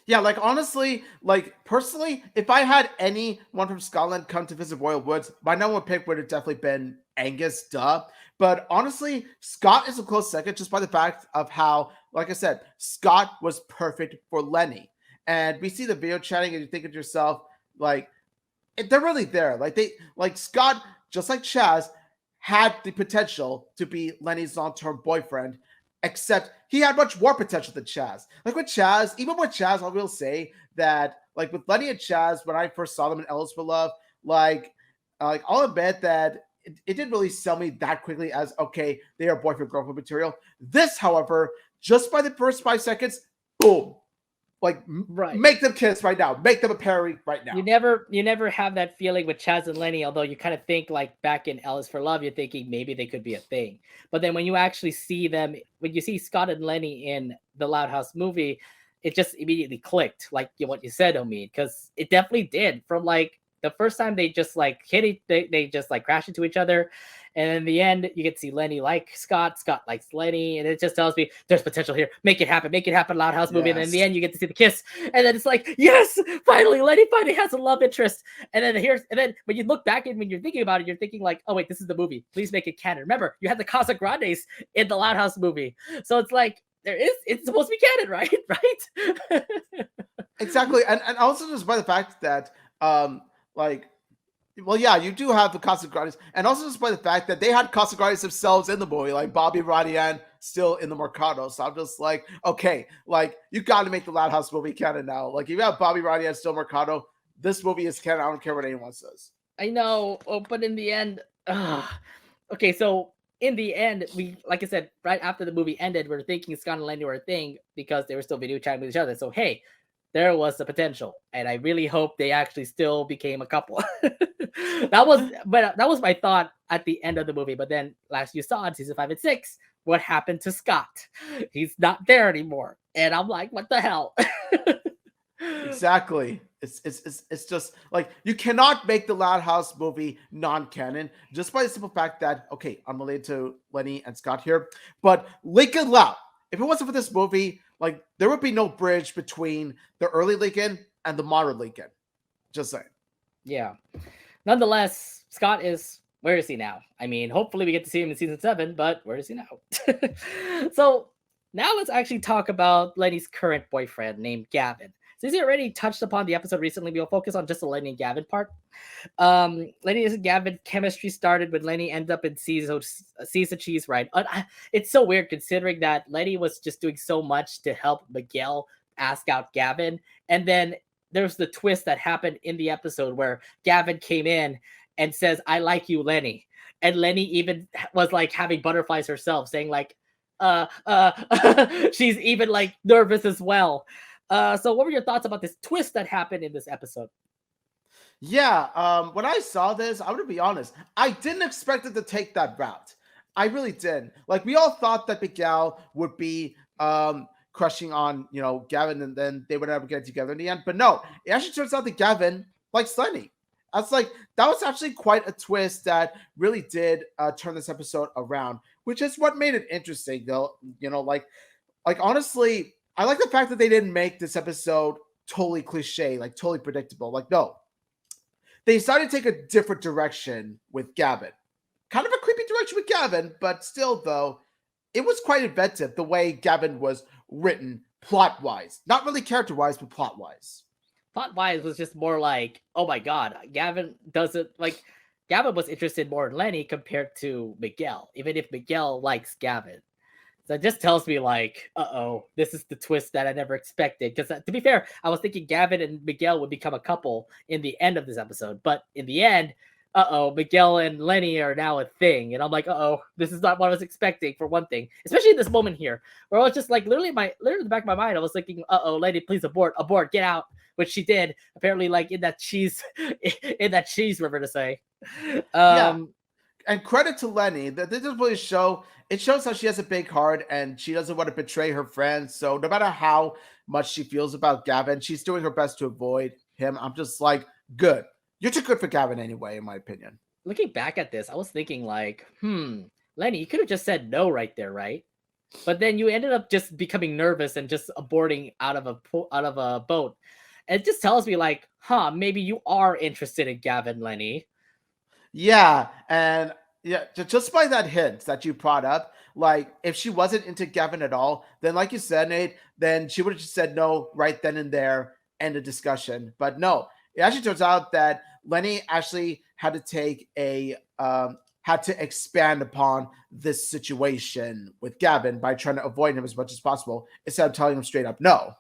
Yeah, like honestly, like personally, if I had anyone from Scotland come to visit Royal Woods, my number one pick would have definitely been Angus, duh. But honestly, Scott is a close second just by the fact of how, like I said, Scott was perfect for Lenny. And we see the video chatting, and you think to yourself, like, they're really there. Like Scott, just like Chaz, had the potential to be Lenny's long-term boyfriend, except he had much more potential than Chaz. Like with Chaz, even with Chaz, I will say that like with Lenny and Chaz, when I first saw them in Ellis for Love, like I'll admit that it didn't really sell me that quickly as okay, they are boyfriend girlfriend material. This, however, just by the first 5 seconds, boom, like Right. make them kiss right now, make them a pairing right now. You never have that feeling with Chaz and Lenny, although you kind of think like back in Ellis for Love, you're thinking maybe they could be a thing. But then when you actually see them, when you see Scott and Lenny in the Loud House movie, it just immediately clicked, like what you said, Omid, because it definitely did. From like the first time they just like hit it, they just like crash into each other. And in the end, you get to see Lenny like Scott, Scott likes Lenny, and it just tells me there's potential here. Make it happen, Loud House movie. And then in the Yes. end, you get to see the kiss, and then it's like, yes, finally, Lenny finally has a love interest. And then when you look back and when you're thinking about it, you're thinking like, oh wait, this is the movie. Please make it canon. Remember, you had the Casa Grandes in the Loud House movie, so it's like it's supposed to be canon, right? Right? Exactly. And also just by the fact that like well, yeah, you do have the Casa Grandes, and also just by the fact that they had Casa Grandes themselves in the movie, like Bobby Rodian still in the Mercado. So I'm just like, okay, like you got to make the Loud House movie canon now. Like if you have Bobby Rodian still Mercado, this movie is canon. I don't care what anyone says. I know, but in the end, okay, so in the end, we like I said, right after the movie ended, we are thinking Scott and Lenny were a thing because they were still video chatting with each other. So hey, there was the potential, and I really hope they actually still became a couple. That was my thought at the end of the movie. But then last you saw in season 5 and 6, what happened to Scott? He's not there anymore, and I'm like, what the hell? Exactly. It's just like you cannot make the Loud House movie non-canon just by the simple fact that okay, I'm related to Lenny and Scott here, but Lincoln Loud. If it wasn't for this movie, like there would be no bridge between the early Lincoln and the modern Lincoln. Just saying. Yeah. Nonetheless, Scott is where is he now? I mean, hopefully we get to see him in season 7, but where is he now? So now let's actually talk about Lenny's current boyfriend named Gavin. Since he already touched upon the episode recently, we'll focus on just the Lenny and Gavin part. Lenny and Gavin chemistry started when Lenny ended up in Caesar Cheese Ride. It's so weird considering that Lenny was just doing so much to help Miguel ask out Gavin, and then there's the twist that happened in the episode where Gavin came in and says, "I like you, Lenny," and Lenny even was like having butterflies herself, saying like, she's even like nervous as well. So what were your thoughts about this twist that happened in this episode? Yeah, when I saw this, I'm gonna be honest, I didn't expect it to take that route. I really did. Like, we all thought that Miguel would be crushing on, Gavin, and then they would never get together in the end. But no, it actually turns out that Gavin likes Lenny. That's like that was actually quite a twist that really did turn this episode around, which is what made it interesting, though. Like honestly, I like the fact that they didn't make this episode totally cliche, like totally predictable. Like, no, they decided to take a different direction with Gavin. Kind of a creepy direction with Gavin, but still, though, it was quite inventive the way Gavin was written plot wise. Not really character wise, but plot wise. Plot wise was just more like, oh my god, Gavin doesn't like. Gavin was interested more in Lenny compared to Miguel, even if Miguel likes Gavin. So it just tells me like, this is the twist that I never expected. Because to be fair, I was thinking Gavin and Miguel would become a couple in the end of this episode, but in the end, Miguel and Lenny are now a thing, and I'm like, this is not what I was expecting for one thing, especially in this moment here, where I was just like, literally in the back of my mind, I was thinking, Lenny, please abort, get out, which she did, apparently, like in that cheese river to say. Yeah. And credit to Lenny, that this doesn't really show. It shows how she has a big heart and she doesn't want to betray her friends. So no matter how much she feels about Gavin, she's doing her best to avoid him. I'm just like, good. You're too good for Gavin anyway, in my opinion. Looking back at this, I was thinking like, Lenny, you could have just said no right there, right? But then you ended up just becoming nervous and just aborting out of a boat. And it just tells me like, maybe you are interested in Gavin, Lenny. Yeah, and yeah, just by that hint that you brought up, like if she wasn't into Gavin at all, then like you said, Nate, then she would have just said no right then and there, end the discussion. But no, it actually turns out that Lenny actually had to take had to expand upon this situation with Gavin by trying to avoid him as much as possible instead of telling him straight up no.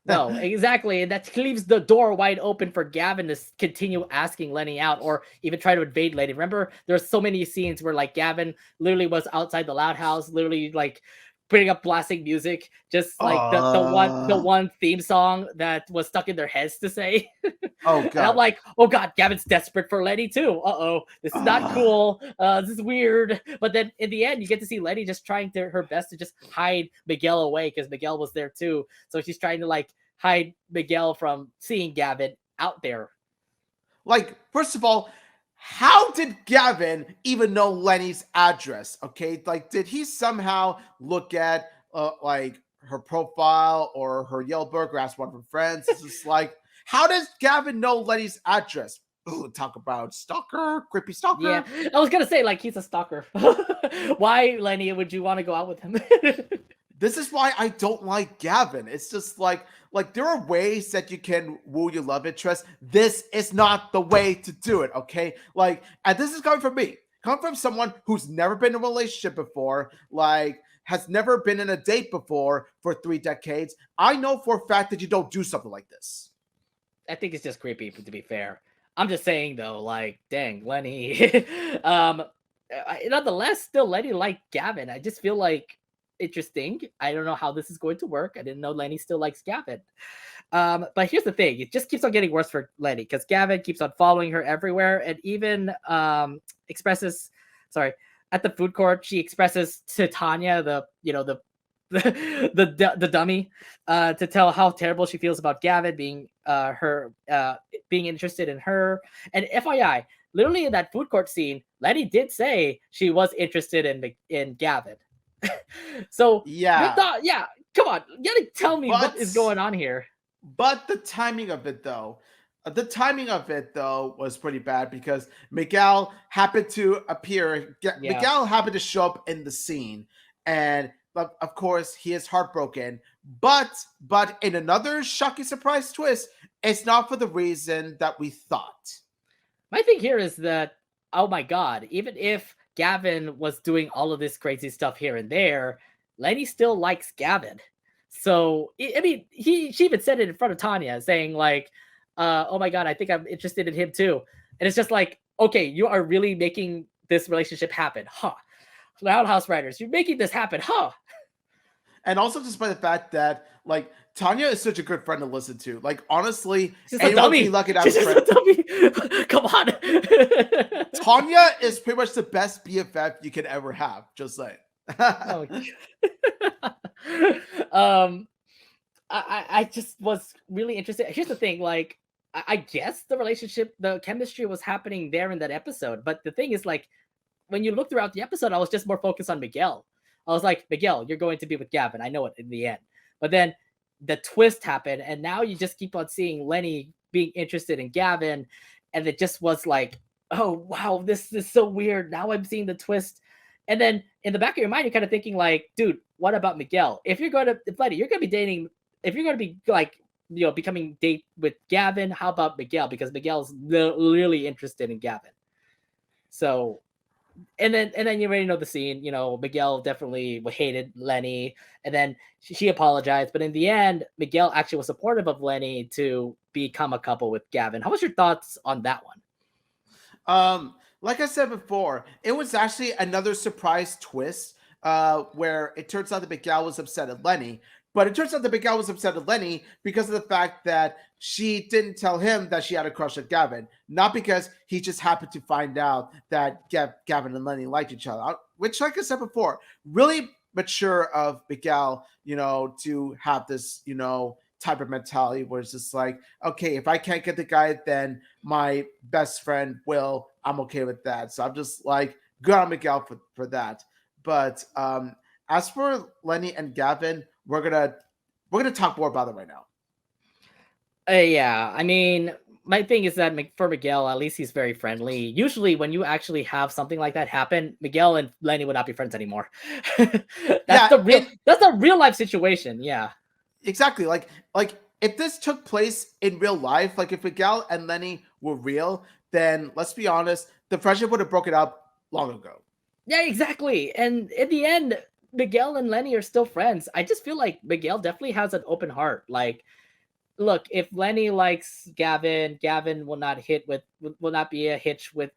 No, exactly. And that leaves the door wide open for Gavin to continue asking Lenny out or even try to invade Lenny. Remember, there's so many scenes where like Gavin literally was outside the Loud House, literally like putting up blasting music, just like the one theme song that was stuck in their heads to say. Oh god. And I'm like, oh god, Gavin's desperate for Lenny too. This is not cool. This is weird. But then in the end, you get to see Lenny just trying her best to just hide Miguel away because Miguel was there too. So she's trying to like hide Miguel from seeing Gavin out there. Like, first of all, how did Gavin even know Lenny's address? Okay, like, did he somehow look at like her profile or her Yellow Book or ask one of her friends? It's just like, how does Gavin know Lenny's address? Ooh, talk about stalker, creepy stalker. Yeah, I was gonna say like he's a stalker. Why, Lenny, would you want to go out with him? This is why I don't like Gavin. It's just like there are ways that you can woo your love interest. This is not the way to do it, okay? Like, and this is coming from me. Coming from someone who's never been in a relationship before, like has never been in a date before for 3 decades. I know for a fact that you don't do something like this. I think it's just creepy, to be fair. I'm just saying though, like, dang, Lenny. Nonetheless, still Lenny liked Gavin. I just feel like interesting. I don't know how this is going to work. I didn't know Lenny still likes Gavin. But here's the thing. It just keeps on getting worse for Lenny because Gavin keeps on following her everywhere and even expresses, at the food court, she expresses to Tanya, the dummy, to tell how terrible she feels about Gavin being being interested in her. And FYI, literally in that food court scene, Lenny did say she was interested in Gavin. So yeah, come on, you gotta tell me what is going on here. But the timing of it though was pretty bad because Miguel happened to appear. Miguel happened to show up in the scene, and of course he is heartbroken. But in another shocking surprise twist, it's not for the reason that we thought. My thing here is that, oh my god, even if Gavin was doing all of this crazy stuff here and there, Lenny still likes Gavin. So, I mean, she even said it in front of Tanya, saying like, oh my god, I think I'm interested in him too. And it's just like, okay, you are really making this relationship happen, huh? Loud House writers, you're making this happen, huh? And also just by the fact that like Tanya is such a good friend to listen to. Like, honestly, She's a anyone would be dummy. lucky to have She's a just friend. a dummy. Come on. Tanya is pretty much the best BFF you could ever have. Just saying. Oh. um, I just was really interested. Here's the thing, like I guess the relationship, the chemistry was happening there in that episode. But the thing is, like, when you look throughout the episode, I was just more focused on Miguel. I was like, Miguel, you're going to be with Gavin. I know it in the end. But then the twist happened, and now you just keep on seeing Lenny being interested in Gavin, and it just was like, oh wow, this is so weird. Now I'm seeing the twist. And then in the back of your mind, you're kind of thinking, like, dude, what about Miguel? If Lenny, you're going to be dating, if you're going to be like, becoming date with Gavin, how about Miguel? Because Miguel's really interested in Gavin. So, and then you already know the scene. Miguel definitely hated Lenny, and then she apologized. But in the end, Miguel actually was supportive of Lenny to become a couple with Gavin. How was your thoughts on that one? Like I said before, it was actually another surprise twist where it turns out that Miguel was upset at Lenny. But it turns out that Miguel was upset at Lenny because of the fact that she didn't tell him that she had a crush on Gavin, not because he just happened to find out that Gavin and Lenny liked each other. Which, like I said before, really mature of Miguel, to have this, type of mentality where it's just like, okay, if I can't get the guy, then my best friend will. I'm okay with that. So I'm just like, good on Miguel for that. But as for Lenny and Gavin, we're gonna talk more about it right now. Yeah, I mean, my thing is that for Miguel, at least he's very friendly. Usually, when you actually have something like that happen, Miguel and Lenny would not be friends anymore. Yeah, that's the real life situation. Yeah, exactly. Like if this took place in real life, like if Miguel and Lenny were real, then let's be honest, the friendship would have broken up long ago. yeah, exactly. And in the end, Miguel and Lenny are still friends. I just feel like Miguel definitely has an open heart. Like, look, if Lenny likes Gavin, Gavin will not be a hitch with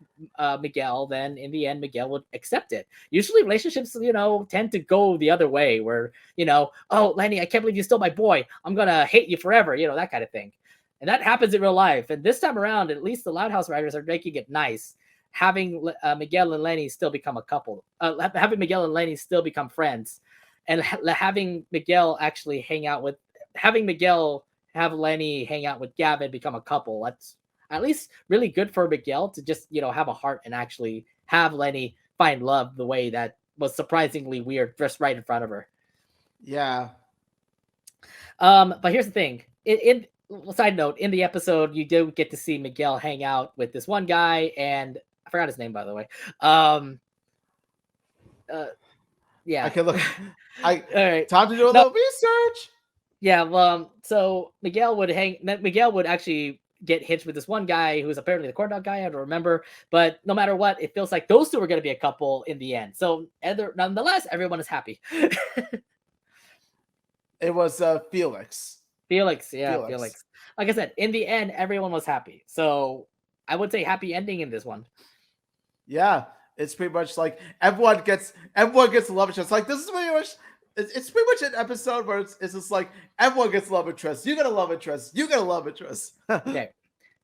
Miguel. Then in the end, Miguel would accept it. Usually, relationships, tend to go the other way, where oh, Lenny, I can't believe you stole my boy. I'm gonna hate you forever. That kind of thing. And that happens in real life. And this time around, at least the Loud House writers are making it nice, having Miguel and Lenny still become a couple, having Miguel and Lenny still become friends, and having Miguel actually having Miguel have Lenny hang out with Gavin, become a couple. That's at least really good for Miguel to just, have a heart and actually have Lenny find love the way that was surprisingly weird just right in front of her. Yeah. But here's the thing. In side note, in the episode, you do get to see Miguel hang out with this one guy, and I forgot his name, by the way. Yeah. I can look. All right. Time to do a little research. Yeah, well, so Miguel would actually get hitched with this one guy who's apparently the corn dog guy. I don't remember, but no matter what, it feels like those two are going to be a couple in the end. So, nonetheless, everyone is happy. It was Felix. Felix. Like I said, in the end, everyone was happy. So I would say happy ending in this one. Yeah, it's pretty much like everyone gets love interest. Like this is pretty much. It's pretty much an episode where it's just like everyone gets love interest. You gotta love interest. You gotta love interest. Okay.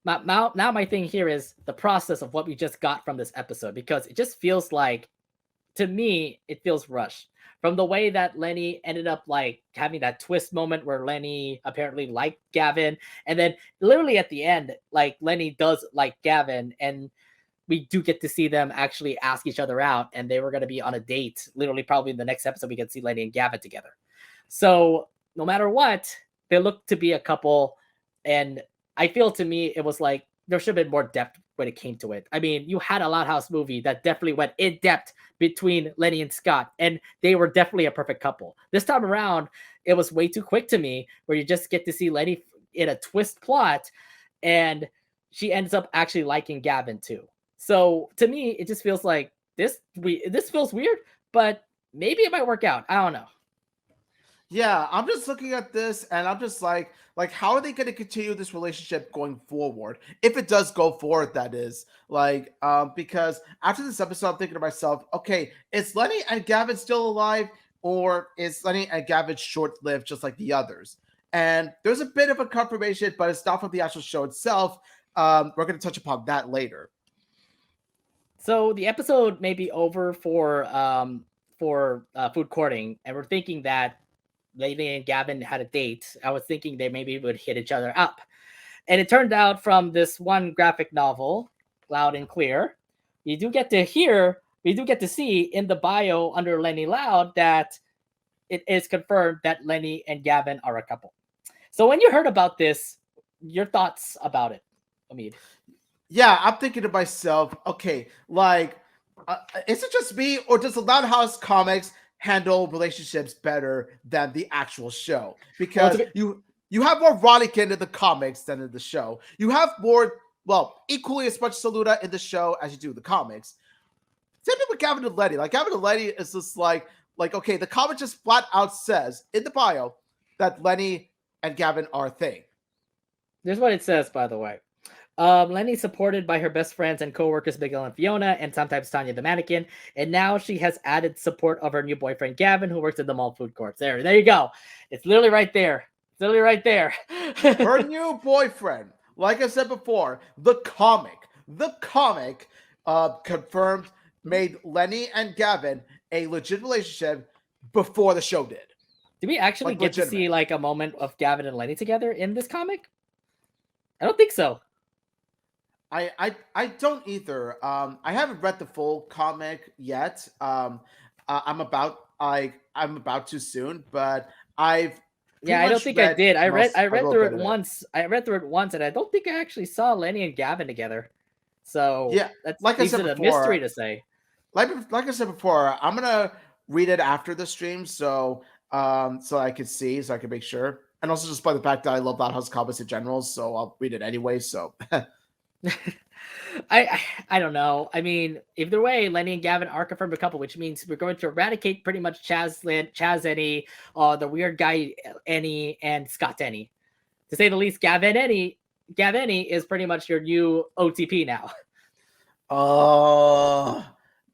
Now my thing here is the process of what we just got from this episode, because it just feels like, to me, it feels rushed. From the way that Lenny ended up like having that twist moment where Lenny apparently liked Gavin, and then literally at the end, like Lenny does like Gavin, and we do get to see them actually ask each other out, and they were going to be on a date. Literally, probably in the next episode, we can see Lenny and Gavin together. So no matter what, they look to be a couple, and I feel, to me, it was like there should have been more depth when it came to it. I mean, you had a Loud House movie that definitely went in depth between Lenny and Scott, and they were definitely a perfect couple. This time around, it was way too quick to me, where you just get to see Lenny in a twist plot, and she ends up actually liking Gavin too. So to me, it just feels like this feels weird, but maybe it might work out. I don't know. Yeah, I'm just looking at this and I'm just like how are they going to continue this relationship going forward? If it does go forward, that is. Like, because after this episode, I'm thinking to myself, okay, is Lenny and Gavin still alive, or is Lenny and Gavin short-lived just like the others? And there's a bit of a confirmation, but it's not from the actual show itself. We're going to touch upon that later. So the episode may be over for food courting, and we're thinking that Leni and Gavin had a date. I was thinking they maybe would hit each other up. And it turned out from this one graphic novel, Loud and Clear, we do get to see in the bio under Leni Loud that it is confirmed that Lenny and Gavin are a couple. So when you heard about this, your thoughts about it, Omid? Yeah, I'm thinking to myself, okay, like, is it just me, or does the Loud House comics handle relationships better than the actual show? Because you have more Rodican in the comics than in the show. You have more, well, equally as much Saluda in the show as you do in the comics. Same thing with Gavin and Lenny. Like, Gavin and Lenny is just like, okay, the comic just flat out says in the bio that Lenny and Gavin are a thing. Here's what it says, by the way. Lenny's supported by her best friends and co-workers Miguel and Fiona, and sometimes Tanya the mannequin. And now she has added support of her new boyfriend Gavin, who works at the mall food courts. There you go. It's literally right there. It's literally right there. Her new boyfriend, like I said before, the comic confirmed, made Lenny and Gavin a legit relationship before the show did. Did we actually get to see like a moment of Gavin and Lenny together in this comic? I don't think so. I don't either. I haven't read the full comic yet. I'm about to soon, but I don't think I did. I read through it once. I read through it once, and I don't think I actually saw Lenny and Gavin together. So yeah, that's like I said before, a mystery to say. Like I said before, I'm gonna read it after the stream, so I could see, so I can make sure, and also just by the fact that I love Loud House comics in general, so I'll read it anyway. So. I don't know. I mean, either way, Lenny and Gavin are confirmed a couple, which means we're going to eradicate pretty much Chaz Tenney, the weird guy Annie, and Scott Tenney. To say the least, Gavin is pretty much your new OTP now.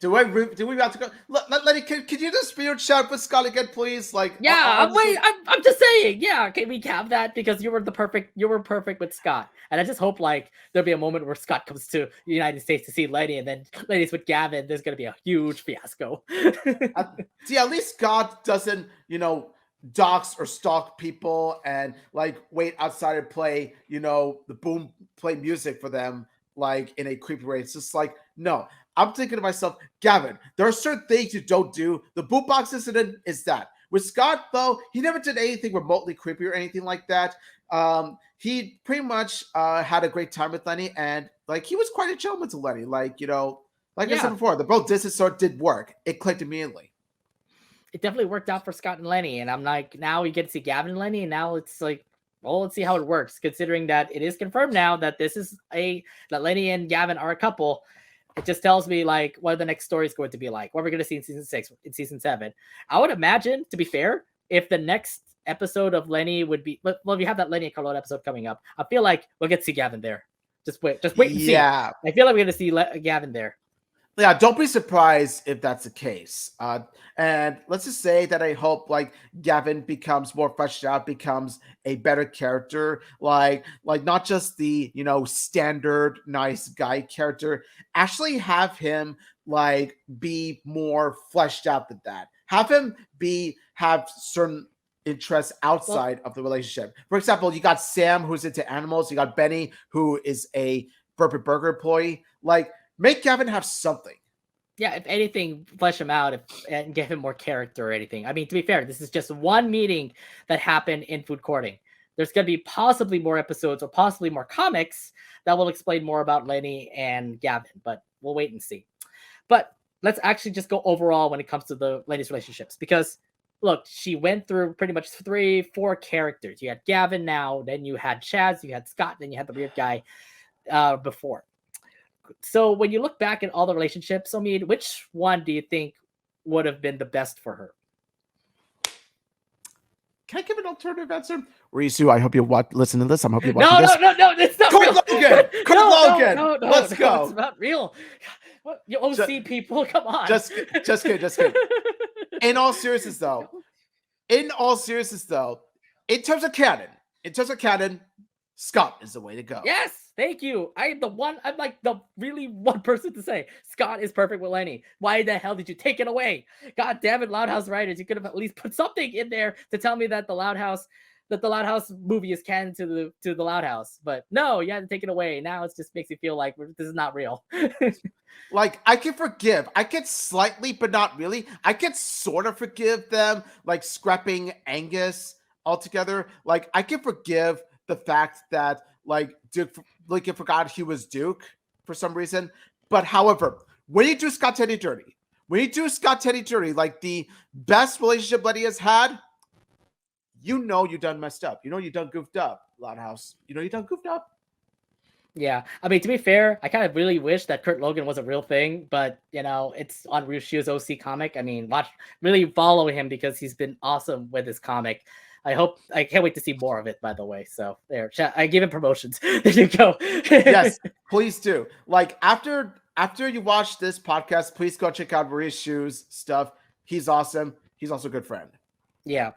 Do we have to go? Lenny, could you just spirit shout with Scott again, please? Like, yeah, I'm just saying, yeah. Can we have that, because you were perfect with Scott, and I just hope like there'll be a moment where Scott comes to the United States to see Lenny, and then Lenny's with Gavin. There's gonna be a huge fiasco. See, at least Scott doesn't, dox or stalk people and like wait outside and play, play music for them like in a creepy way. It's just like, no. I'm thinking to myself, Gavin, there are certain things you don't do. The boot box incident is that. With Scott, though, he never did anything remotely creepy or anything like that. He pretty much had a great time with Lenny, and like he was quite a gentleman to Lenny. Like, I said before, the both distance sort did work. It clicked immediately. It definitely worked out for Scott and Lenny, and I'm like, now we get to see Gavin and Lenny, and now it's like, well, let's see how it works, considering that it is confirmed now that that Lenny and Gavin are a couple. It just tells me like what the next story is going to be like. What we're going to see in season 6, in season 7. I would imagine, to be fair, if the next episode of Lenny would be, well, we have that Lenny and Carlotta episode coming up. I feel like we'll get to see Gavin there. Just wait and see. Yeah, I feel like we're going to see Gavin there. Yeah, don't be surprised if that's the case. And let's just say that I hope like Gavin becomes more fleshed out, becomes a better character, like not just the standard nice guy character. Actually, have him like be more fleshed out than that. Have him have certain interests outside of the relationship. For example, you got Sam, who's into animals. You got Benny, who is a burger employee. Like, make Gavin have something. Yeah, if anything, flesh him out and give him more character or anything. I mean, to be fair, this is just one meeting that happened in food courting. There's going to be possibly more episodes or possibly more comics that will explain more about Lenny and Gavin, but we'll wait and see. But let's actually just go overall when it comes to the Lenny's relationships, because look, she went through pretty much 3-4 characters. You had Gavin now, then you had Chaz, you had Scott, then you had the weird guy before. So when you look back at all the relationships, I mean, which one do you think would have been the best for her? Can I give an alternative answer? Risu, I hope you listen to this. I'm hoping you watch this. No, it's not real. Logan. No, let's go. It's not real. What, you OC people, come on. Just kidding. In all seriousness, though, in terms of canon, Scott is the way to go. Yes, thank you. I'm like the really one person to say Scott is perfect with Lenny. Why the hell did you take it away? God damn it, Loud House writers! You could have at least put something in there to tell me that the Loud House movie is canon to the Loud House. But no, you had to take it away. Now it just makes me feel like this is not real. Like, I can forgive. I can slightly, but not really. I can sort of forgive them, like scrapping Angus altogether. Like, I can forgive the fact that like Duke Lincoln forgot he was Duke for some reason. But however, when you do Scott Tenney dirty, like the best relationship Lenny has had, you know you done messed up. You know you done goofed up, Loud House. You know you done goofed up. Yeah, I mean, to be fair, I kind of really wish that Kurt Logan was a real thing, but you know, it's on Ryushu's OC comic. I mean, really follow him because he's been awesome with his comic. I can't wait to see more of it, by the way. So there, I give him promotions. There you go. Yes, please do. Like after you watch this podcast, please go check out Ryushu's stuff. He's awesome. He's also a good friend. Yeah.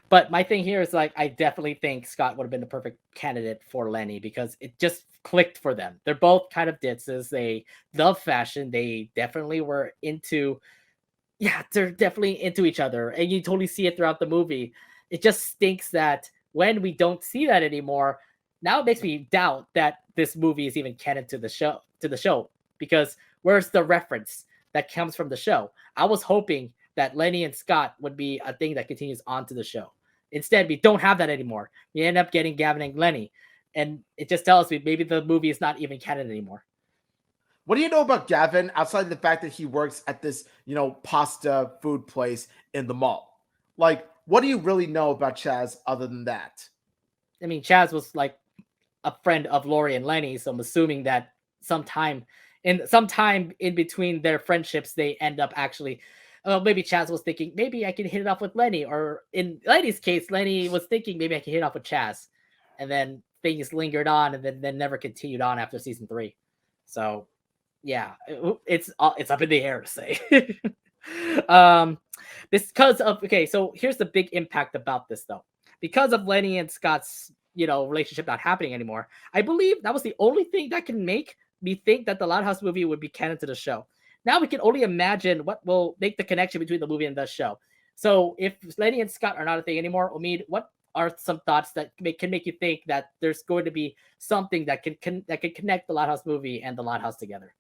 But my thing here is like I definitely think Scott would have been the perfect candidate for Lenny because it just clicked for them. They're both kind of ditzes. They love fashion. They definitely were they're definitely into each other. And you totally see it throughout the movie. It just stinks that when we don't see that anymore, now it makes me doubt that this movie is even canon to the show. Because where's the reference that comes from the show? I was hoping that Lenny and Scott would be a thing that continues on to the show. Instead, we don't have that anymore. We end up getting Gavin and Lenny. And it just tells me maybe the movie is not even canon anymore. What do you know about Gavin outside of the fact that he works at this, pasta food place in the mall? Like, what do you really know about Chaz other than that? I mean, Chaz was like a friend of Lori and Lenny, so I'm assuming that sometime in between their friendships, they end up actually maybe Chaz was thinking, maybe I can hit it off with Lenny. Or in Lenny's case, Lenny was thinking, maybe I can hit it off with Chaz. And then things lingered on and then never continued on after season 3. So, yeah, it's up in the air to say. So here's the big impact about this, though. Because of Lenny and Scott's, relationship not happening anymore, I believe that was the only thing that can make me think that the Loud House movie would be canon to the show. Now we can only imagine what will make the connection between the movie and the show. So if Lenny and Scott are not a thing anymore, Omid, what are some thoughts that can make you think that there's going to be something that can connect the Loud House movie and the Loud House together?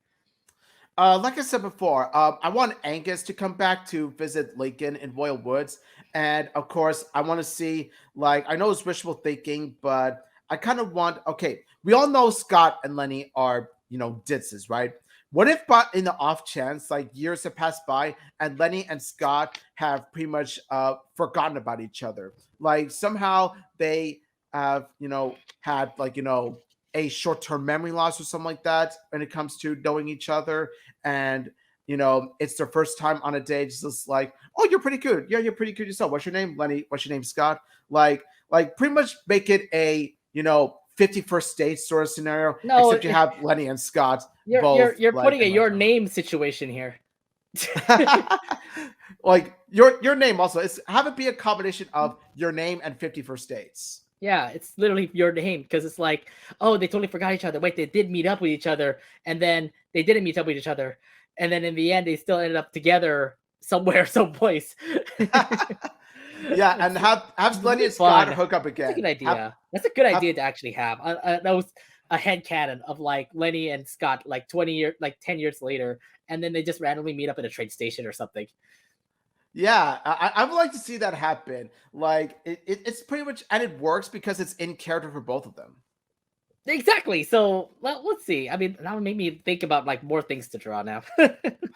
Like I said before, I want Angus to come back to visit Lincoln in Royal Woods. And of course, I want to see, like, I know it's wishful thinking, but I kind of want, okay, we all know Scott and Lenny are, ditzes, right? What if, but in the off chance, like years have passed by and Lenny and Scott have pretty much forgotten about each other? Like somehow they have, had like, a short-term memory loss or something like that when it comes to knowing each other. And, it's their first time on a date. It's just like, oh, you're pretty good. Yeah, you're pretty good yourself. What's your name? Lenny. What's your name? Scott. Like pretty much make it a, 51st date sort of scenario, No, except you have Lenny and Scott. You're putting a your name situation here. Like your name also have it be a combination of your name and 51st dates. Yeah, it's literally your name because it's like, oh, they totally forgot each other. Wait, they did meet up with each other, and then they didn't meet up with each other, and then in the end, they still ended up together somewhere, someplace. Yeah, and have Lenny and Scott hook up again. That's a good idea. That's a good idea to actually have. That was a headcanon of like Lenny and Scott like 10 years later, and then they just randomly meet up at a train station or something. Yeah, I would like to see that happen. Like it's pretty much, and it works because it's in character for both of them. Exactly. So let's see. I mean, that would make me think about like more things to draw now.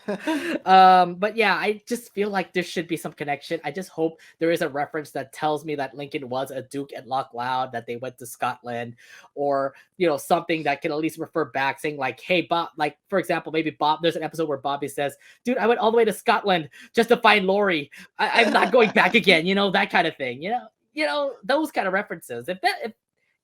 But yeah, I just feel like there should be some connection. I just hope there is a reference that tells me that Lincoln was a Duke at Loch Loud, that they went to Scotland, or something that can at least refer back, saying like, "Hey, Bob." Like for example, maybe Bob. There's an episode where Bobby says, "Dude, I went all the way to Scotland just to find Lori. I'm not going back again." That kind of thing. Those kind of references.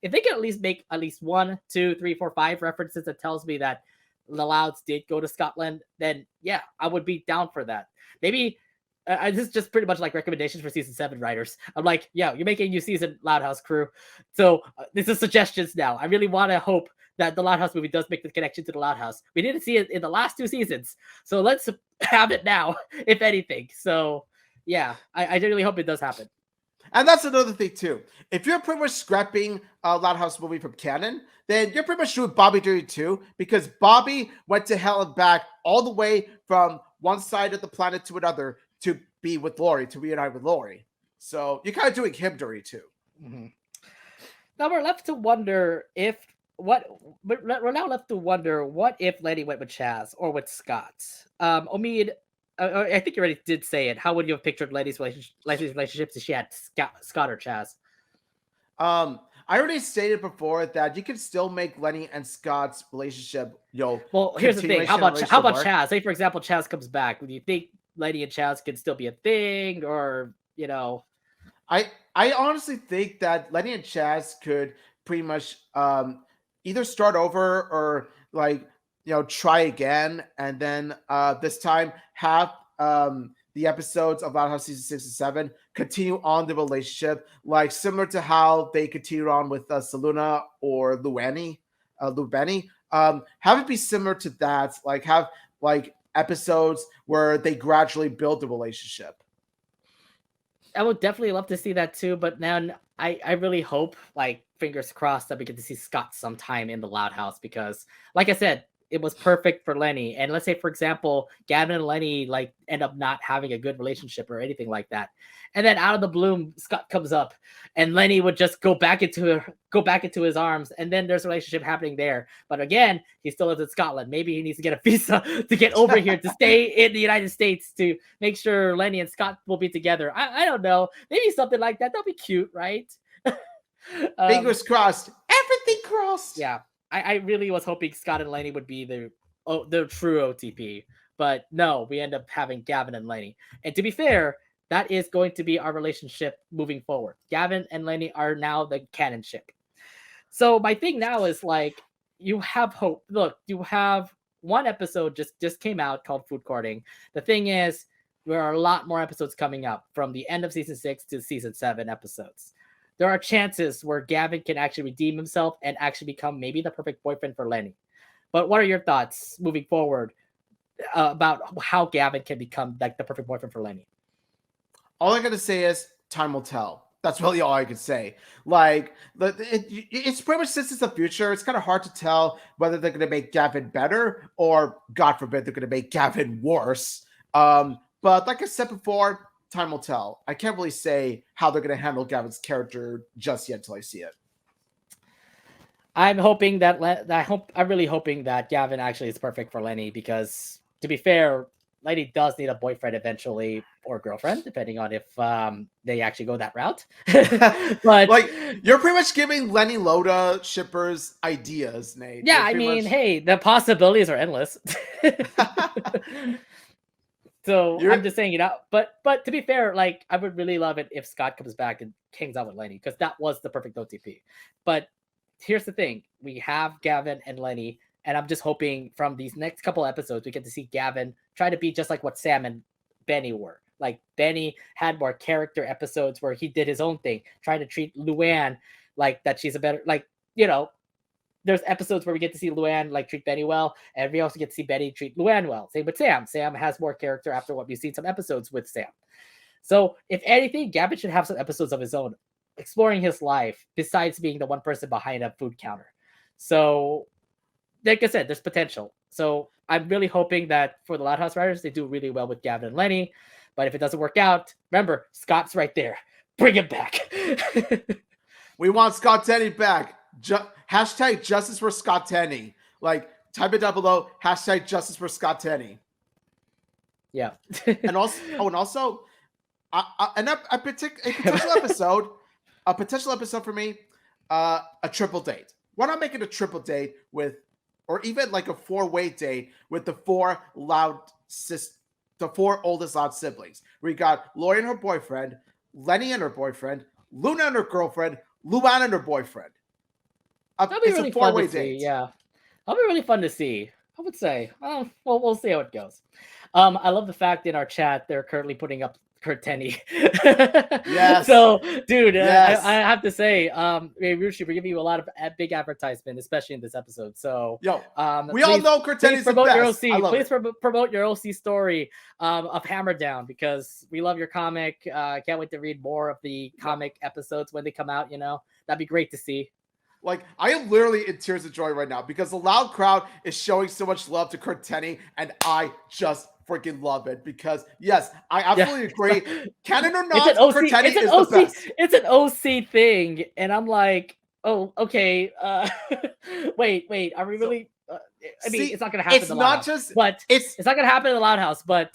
If they can at least make at least 1, 2, 3, 4, 5 references that tells me that the Louds did go to Scotland, then yeah, I would be down for that. Maybe This is just pretty much like recommendations for season 7 writers. I'm like, yeah, you're making a new season, Loud House crew. So this is suggestions now. I really want to hope that the Loud House movie does make the connection to the Loud House. We didn't see it in the last 2 seasons, so let's have it now, if anything. So yeah, I really hope it does happen. And that's another thing too. If you're pretty much scrapping a Loud House movie from canon, then you're pretty much doing Bobby Dirty too, because Bobby went to hell and back all the way from one side of the planet to another to be with Lori, to reunite with Lori. So you're kind of doing him dirty too. Mm-hmm. Now we're left to wonder if we're now left to wonder what if Lenny went with Chaz or with Scott. Omid, I think you already did say it. How would you have pictured Lenny's relationships if she had Scott or Chaz? I already stated before that you can still make Lenny and Scott's relationship, Well, here's the thing. How about work. Chaz? Say, for example, Chaz comes back. Do you think Lenny and Chaz can still be a thing, or I honestly think that Lenny and Chaz could pretty much either start over or try again, and then this time have the episodes of Loud House season 6 and 7 continue on the relationship, like similar to how they continued on with Saluna or Luani, Benny. Have it be similar to that, like have episodes where they gradually build the relationship. I would definitely love to see that too. But now I really hope, fingers crossed, that we get to see Scott sometime in the Loud House, because, like I said, it was perfect for Lenny. And let's say, for example, Gavin and Lenny end up not having a good relationship or anything like that, and then out of the blue, Scott comes up, and Lenny would just go back into his arms, and then there's a relationship happening there. But again, he still lives in Scotland. Maybe he needs to get a visa to get over here to stay in the United States to make sure Lenny and Scott will be together. I don't know. Maybe something like that. That'll be cute, right? Fingers crossed. Everything crossed. Yeah. I really was hoping Scott and Lenny would be the true OTP, but no, we end up having Gavin and Lenny. And to be fair, that is going to be our relationship moving forward. Gavin and Lenny are now the canon ship. So my thing now is, you have hope. Look, you have one episode just came out called Food Courting. The thing is, there are a lot more episodes coming up from the end of season 6 to season 7 episodes. There are chances where Gavin can actually redeem himself and actually become maybe the perfect boyfriend for Lenny. But what are your thoughts moving forward about how Gavin can become the perfect boyfriend for Lenny? All I gotta say is time will tell. That's really all I can say. It's pretty much, since it's the future, it's kind of hard to tell whether they're going to make Gavin better or, God forbid, they're going to make Gavin worse. But like I said before, time will tell. I can't really say how they're going to handle Gavin's character just yet until I see it. I'm really hoping that Gavin actually is perfect for Lenny, because, to be fair, Lenny does need a boyfriend eventually, or girlfriend, depending on if they actually go that route. But you're pretty much giving Leni Loud shippers ideas, Nate. Yeah, I mean, hey, the possibilities are endless. So I'm just saying, but to be fair, I would really love it if Scott comes back and hangs out with Lenny, because that was the perfect OTP. But here's the thing: we have Gavin and Lenny, and I'm just hoping from these next couple episodes we get to see Gavin try to be just like what Sam and Benny were. Benny had more character episodes where he did his own thing, trying to treat Luann like that she's a better, there's episodes where we get to see Luann treat Benny well, and we also get to see Benny treat Luann well. Same with Sam. Sam has more character after what we've seen some episodes with Sam. So if anything, Gavin should have some episodes of his own, exploring his life besides being the one person behind a food counter. So, like I said, there's potential. So I'm really hoping that for the Loud House writers, they do really well with Gavin and Lenny. But if it doesn't work out, remember, Scott's right there. Bring him back. We want Scott Tenney back. Hashtag justice for Scott Tenney. Type it down below. Hashtag justice for Scott Tenney. Yeah. and also, a potential episode, for me, a triple date. Why not make it a triple date with, or even a 4-way date with the 4 oldest Loud siblings? We got Lori and her boyfriend, Lenny and her boyfriend, Luna and her girlfriend, Luann and her boyfriend. That'll be really fun to see. Yeah, that'll be really fun to see. I would say, well, we'll see how it goes. I love the fact in our chat they're currently putting up Kurt Tenney. Yes. So, dude, I Yes. have to say, Rushi, we're giving you a lot of big advertisement, especially in this episode. So, Yo, we all please, know Corteni's the promote your best. I OC. love Please it. promote your OC story of Hammer Down, because we love your comic. Can't wait to read more of the comic episodes when they come out. That'd be great to see. Like, I am literally in tears of joy right now because the Loud crowd is showing so much love to Kurt Tenney, and I just freaking love it because, yes, I absolutely agree. Canon or not, Kurt Tenney is the best. It's an OC thing, and I'm like, oh, okay. Wait. Are we really? I mean, it's not gonna happen in the Loud House, but it's not gonna happen in the Loud House, but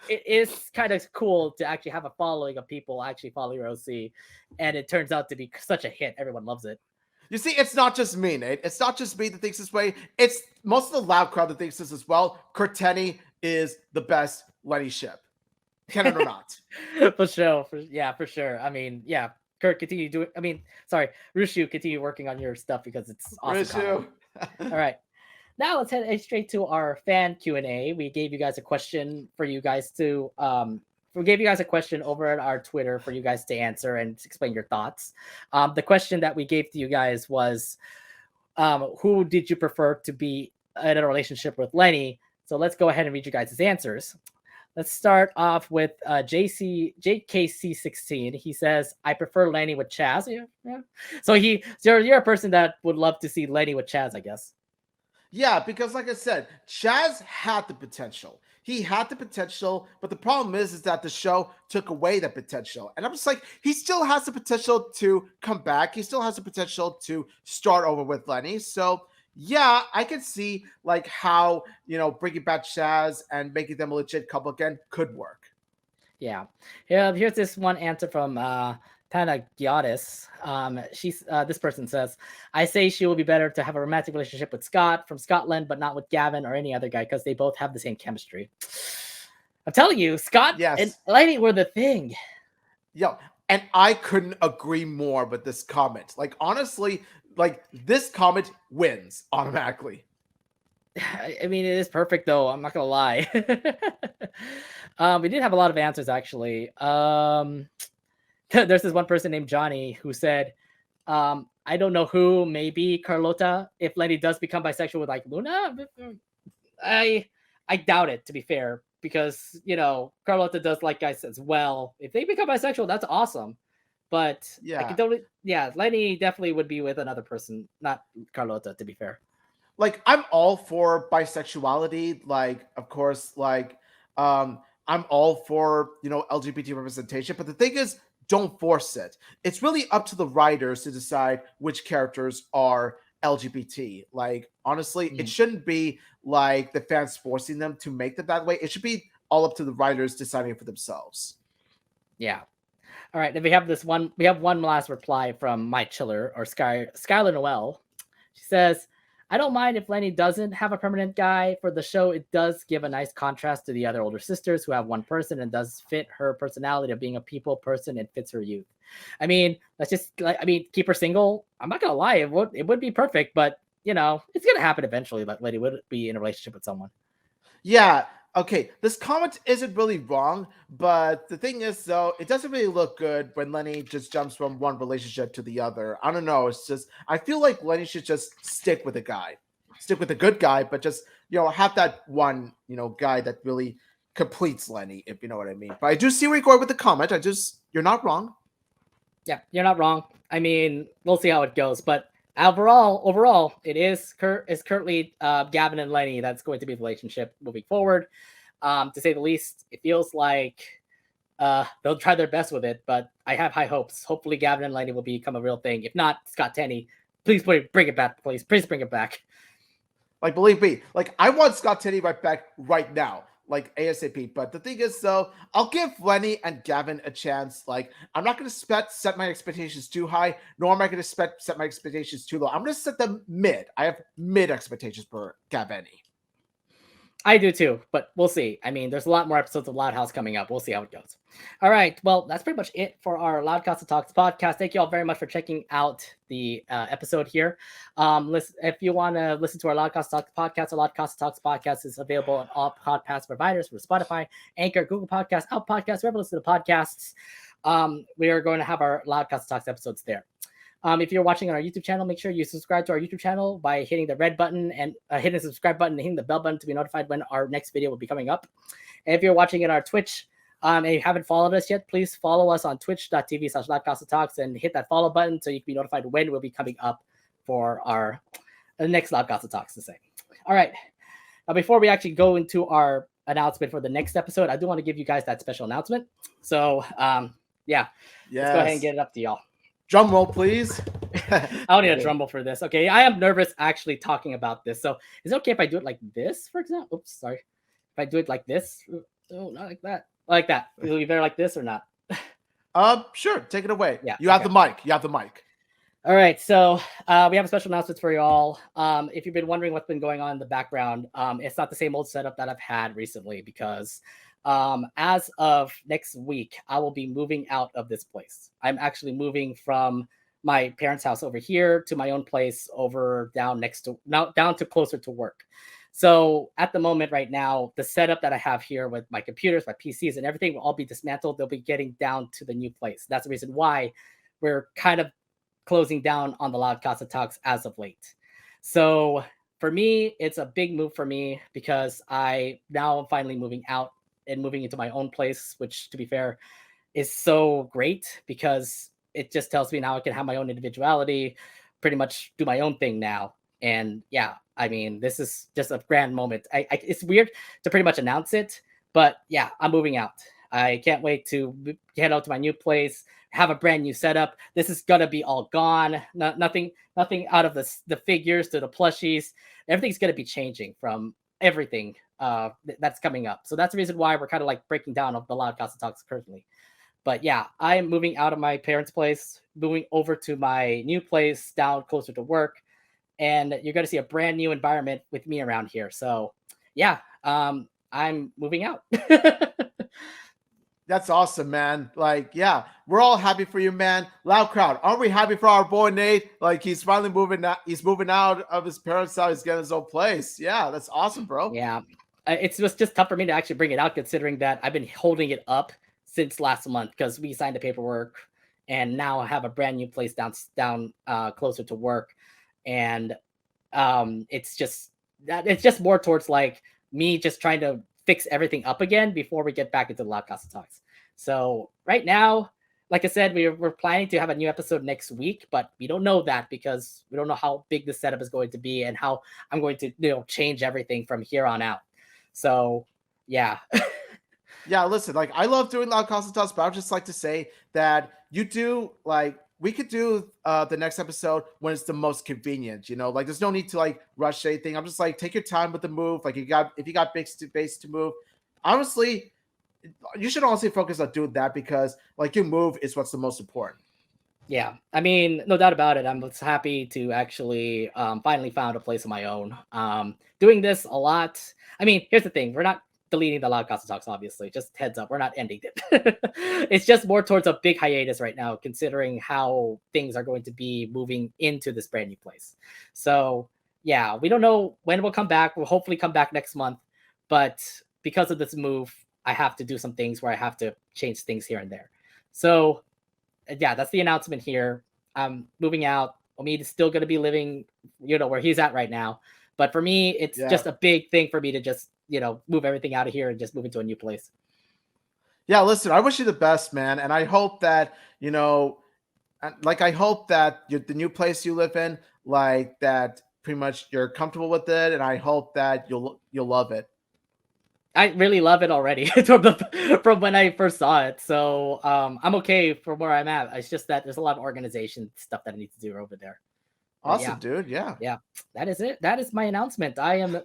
it is kind of cool to actually have a following of people actually follow your OC, and it turns out to be such a hit. Everyone loves it. You see, it's not just me, Nate. It's not just me that thinks this way. It's most of the Loud crowd that thinks this as well. Kurt Tenney is the best Lenny ship. Canon or not. For sure. For sure. I mean, yeah. Kurt, continue doing. I mean, sorry, Rushu, continue working on your stuff because it's awesome. Rushu. All right. Now let's head straight to our fan Q&A. We gave you guys a question for you guys to we gave you guys a question over at our Twitter for you guys to answer and explain your thoughts. The question that we gave to you guys was, who did you prefer to be in a relationship with Lenny? So let's go ahead and read you guys' answers. Let's start off with JKC16. He says, I prefer Lenny with Chaz. Yeah. So you're a person that would love to see Lenny with Chaz, I guess. Yeah, because like I said, Chaz had the potential. He had the potential, but the problem is that the show took away that potential. And I'm just like, he still has the potential to come back. He still has the potential to start over with Lenny. So yeah, I can see like how, bringing back Chaz and making them a legit couple again could work. Yeah. Here's this one answer from Tana Giottis. This person says, I say she will be better to have a romantic relationship with Scott from Scotland, but not with Gavin or any other guy because they both have the same chemistry. I'm telling you, Scott and Leni were the thing. Yo, and I couldn't agree more with this comment. Like, honestly, like this comment wins automatically. I mean, it is perfect though. I'm not gonna lie. We did have a lot of answers actually. There's this one person named Johnny who said, I don't know who, maybe Carlota, if Lenny does become bisexual with like Luna. I doubt it, to be fair, because Carlota does like guys as well. If they become bisexual, that's awesome. But Lenny definitely would be with another person, not Carlota, to be fair. Like, I'm all for bisexuality. Like, of course, like I'm all for LGBT representation. But the thing is, don't force it. It's really up to the writers to decide which characters are LGBT. Like, honestly, it shouldn't be like the fans forcing them to make them that way. It should be all up to the writers deciding for themselves. Yeah. All right. Then we have one last reply from My Chiller, or Skylar Noel. She says, I don't mind if Lenny doesn't have a permanent guy for the show. It does give a nice contrast to the other older sisters who have one person, and does fit her personality of being a people person and fits her youth. I mean, keep her single. I'm not gonna lie, it would be perfect, but it's gonna happen eventually that Lenny would be in a relationship with someone. Yeah. Okay, this comment isn't really wrong, but the thing is, though, it doesn't really look good when Lenny just jumps from one relationship to the other. I don't know. It's just, I feel like Lenny should just stick with a guy, stick with a good guy, but just, have that one, guy that really completes Lenny, if you know what I mean. But I do see where you're going with the comment. You're not wrong. Yeah, you're not wrong. I mean, we'll see how it goes, but overall, it is currently Gavin and Lenny that's going to be the relationship moving forward. To say the least, it feels like they'll try their best with it, but I have high hopes. Hopefully, Gavin and Lenny will become a real thing. If not, Scott Tenney, please bring it back, please bring it back. Like, believe me, like I want Scott Tenney right back right now. Like ASAP. But the thing is, though, I'll give Lenny and Gavin a chance. Like, I'm not going to set my expectations too high, nor am I going to set my expectations too low. I'm going to set them mid. I have mid expectations for Gavin. I do too, but we'll see. I mean, there's a lot more episodes of Loud House coming up. We'll see how it goes. All right. Well, that's pretty much it for our LoudCasa Talks podcast. Thank you all very much for checking out the episode here. Listen, if you want to listen to our LoudCasa Talks podcast, our LoudCasa Talks podcast is available on all podcast providers for Spotify, Anchor, Google Podcasts, Apple Podcasts, wherever you listen to podcasts. We are going to have our LoudCasa Talks episodes there. If you're watching on our YouTube channel, make sure you subscribe to our YouTube channel by hitting the red button and hitting the subscribe button and hitting the bell button to be notified when our next video will be coming up. And if you're watching it on our Twitch and you haven't followed us yet, please follow us on twitch.tv/LoudCasa Talks and hit that follow button so you can be notified when we'll be coming up for our next LoudCasa Talks to say. All right. Now, before we actually go into our announcement for the next episode, I do want to give you guys that special announcement. So, yeah, let's go ahead and get it up to y'all. Drum roll, please. I don't need a drum roll for this. Okay, I am nervous actually talking about this. So is it okay if I do it like this, for example? Oops, sorry. If I do it like this, oh, not like that. Like that. Will you better like this or not? Sure. Take it away. Yeah. You have the mic. You have the mic. All right. So we have a special announcement for you all. If you've been wondering what's been going on in the background, it's not the same old setup that I've had recently because as of next week, I will be moving out of this place. I'm actually moving from my parents' house over here to my own place over down to closer to work. So at the moment right now, the setup that I have here with my computers, my PCs and everything will all be dismantled. They'll be getting down to the new place. That's the reason why we're kind of closing down on the LoudCasa Talks as of late. So for me, it's a big move for me because I'm finally moving out and moving into my own place, which to be fair is so great because it just tells me now I can have my own individuality, pretty much do my own thing now. And yeah, I mean, this is just a grand moment. It's weird to pretty much announce it, but yeah, I'm moving out. I can't wait to head out to my new place, have a brand new setup. This is gonna be all gone. Nothing out of the figures to the plushies. Everything's gonna be changing from everything that's coming up. So that's the reason why we're kind of like breaking down of the LoudCasa Talks currently. But yeah, I am moving out of my parents' place, moving over to my new place down closer to work. And you're going to see a brand new environment with me around here. So yeah, I'm moving out. That's awesome, man. Like, yeah, we're all happy for you, man. Loud crowd. Aren't we happy for our boy Nate? Like, he's finally moving out. He's moving out of his parents' house. He's getting his own place. Yeah, that's awesome, bro. Yeah. It's just tough for me to actually bring it out considering that I've been holding it up since last month because we signed the paperwork and now I have a brand new place down closer to work. And it's just more towards like me just trying to fix everything up again before we get back into the LoudCasa Talks. So right now, like I said, we're planning to have a new episode next week, but we don't know that because we don't know how big the setup is going to be and how I'm going to change everything from here on out. So yeah. Yeah, listen, like I love doing LoudCasa Talks, but I would just like to say that you do like we could do the next episode when it's the most convenient, like there's no need to like rush anything. I'm just like, take your time with the move. Like if you got big space to move, honestly, you should honestly focus on doing that because like your move is what's the most important. Yeah, I mean, no doubt about it. I'm just happy to actually finally found a place of my own. Doing this a lot. I mean, here's the thing. We're not deleting the LoudCasa Talks, obviously. Just heads up, we're not ending it. It's just more towards a big hiatus right now, considering how things are going to be moving into this brand new place. So yeah, we don't know when we'll come back. We'll hopefully come back next month. But because of this move, I have to do some things where I have to change things here and there. So yeah, that's the announcement here. I'm moving out. Omid is still going to be living, where he's at right now. But for me, it's just a big thing for me to just, move everything out of here and just move into a new place. Yeah, listen, I wish you the best, man. And I hope that, I hope that the new place you live in, like that pretty much you're comfortable with it. And I hope that you'll love it. I really love it already from when I first saw it. So I'm okay for where I'm at. It's just that there's a lot of organization stuff that I need to do over there. Awesome, dude. Yeah. Yeah. That is it. That is my announcement. I'm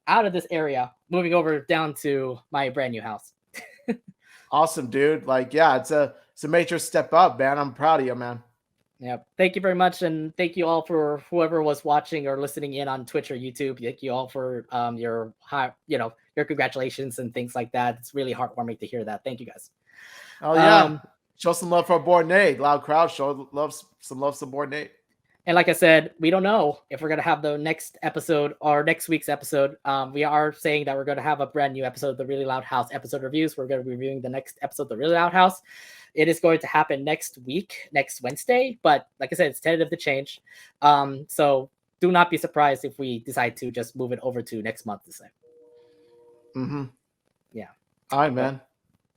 out of this area, moving over down to my brand new house. Awesome, dude. Like, yeah, it's a major step up, man. I'm proud of you, man. Yeah. Thank you very much, and thank you all for whoever was watching or listening in on Twitch or YouTube. Thank you all for your high, your congratulations and things like that. It's really heartwarming to hear that. Thank you guys. Oh yeah, Um, show some love for our boy Nate. Loud crowd, show some boy Nate. and like I said, we don't know if we're gonna have the next episode or next week's episode. We are saying that we're gonna have a brand new episode of the Really Loud House episode reviews. We're gonna be reviewing the next episode of the Really Loud House. It is going to happen next week, next Wednesday. But like I said, it's tentative to change. So do not be surprised if we decide to just move it over to next month this time. Mm-hmm. Yeah. All right, man.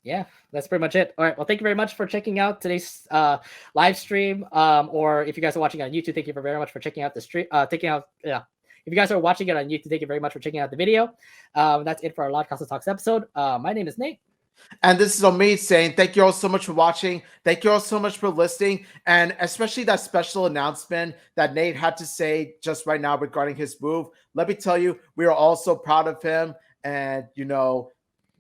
Yeah, that's pretty much it. All right. Well, thank you very much for checking out today's live stream. Or if you guys are watching on YouTube, thank you very much for checking out the stream. If you guys are watching it on YouTube, thank you very much for checking out the video. That's it for our LoudCasa Talks episode. My name is Nate. And this is Omid saying thank you all so much for watching. Thank you all so much for listening. And especially that special announcement that Nate had to say just right now regarding his move. Let me tell you, we are all so proud of him. And,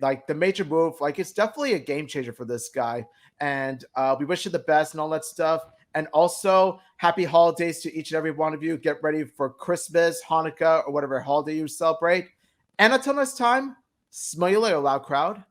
like the major move, like it's definitely a game changer for this guy. And we wish you the best and all that stuff. And also, happy holidays to each and every one of you. Get ready for Christmas, Hanukkah, or whatever holiday you celebrate. And until next time, smell you later, loud crowd.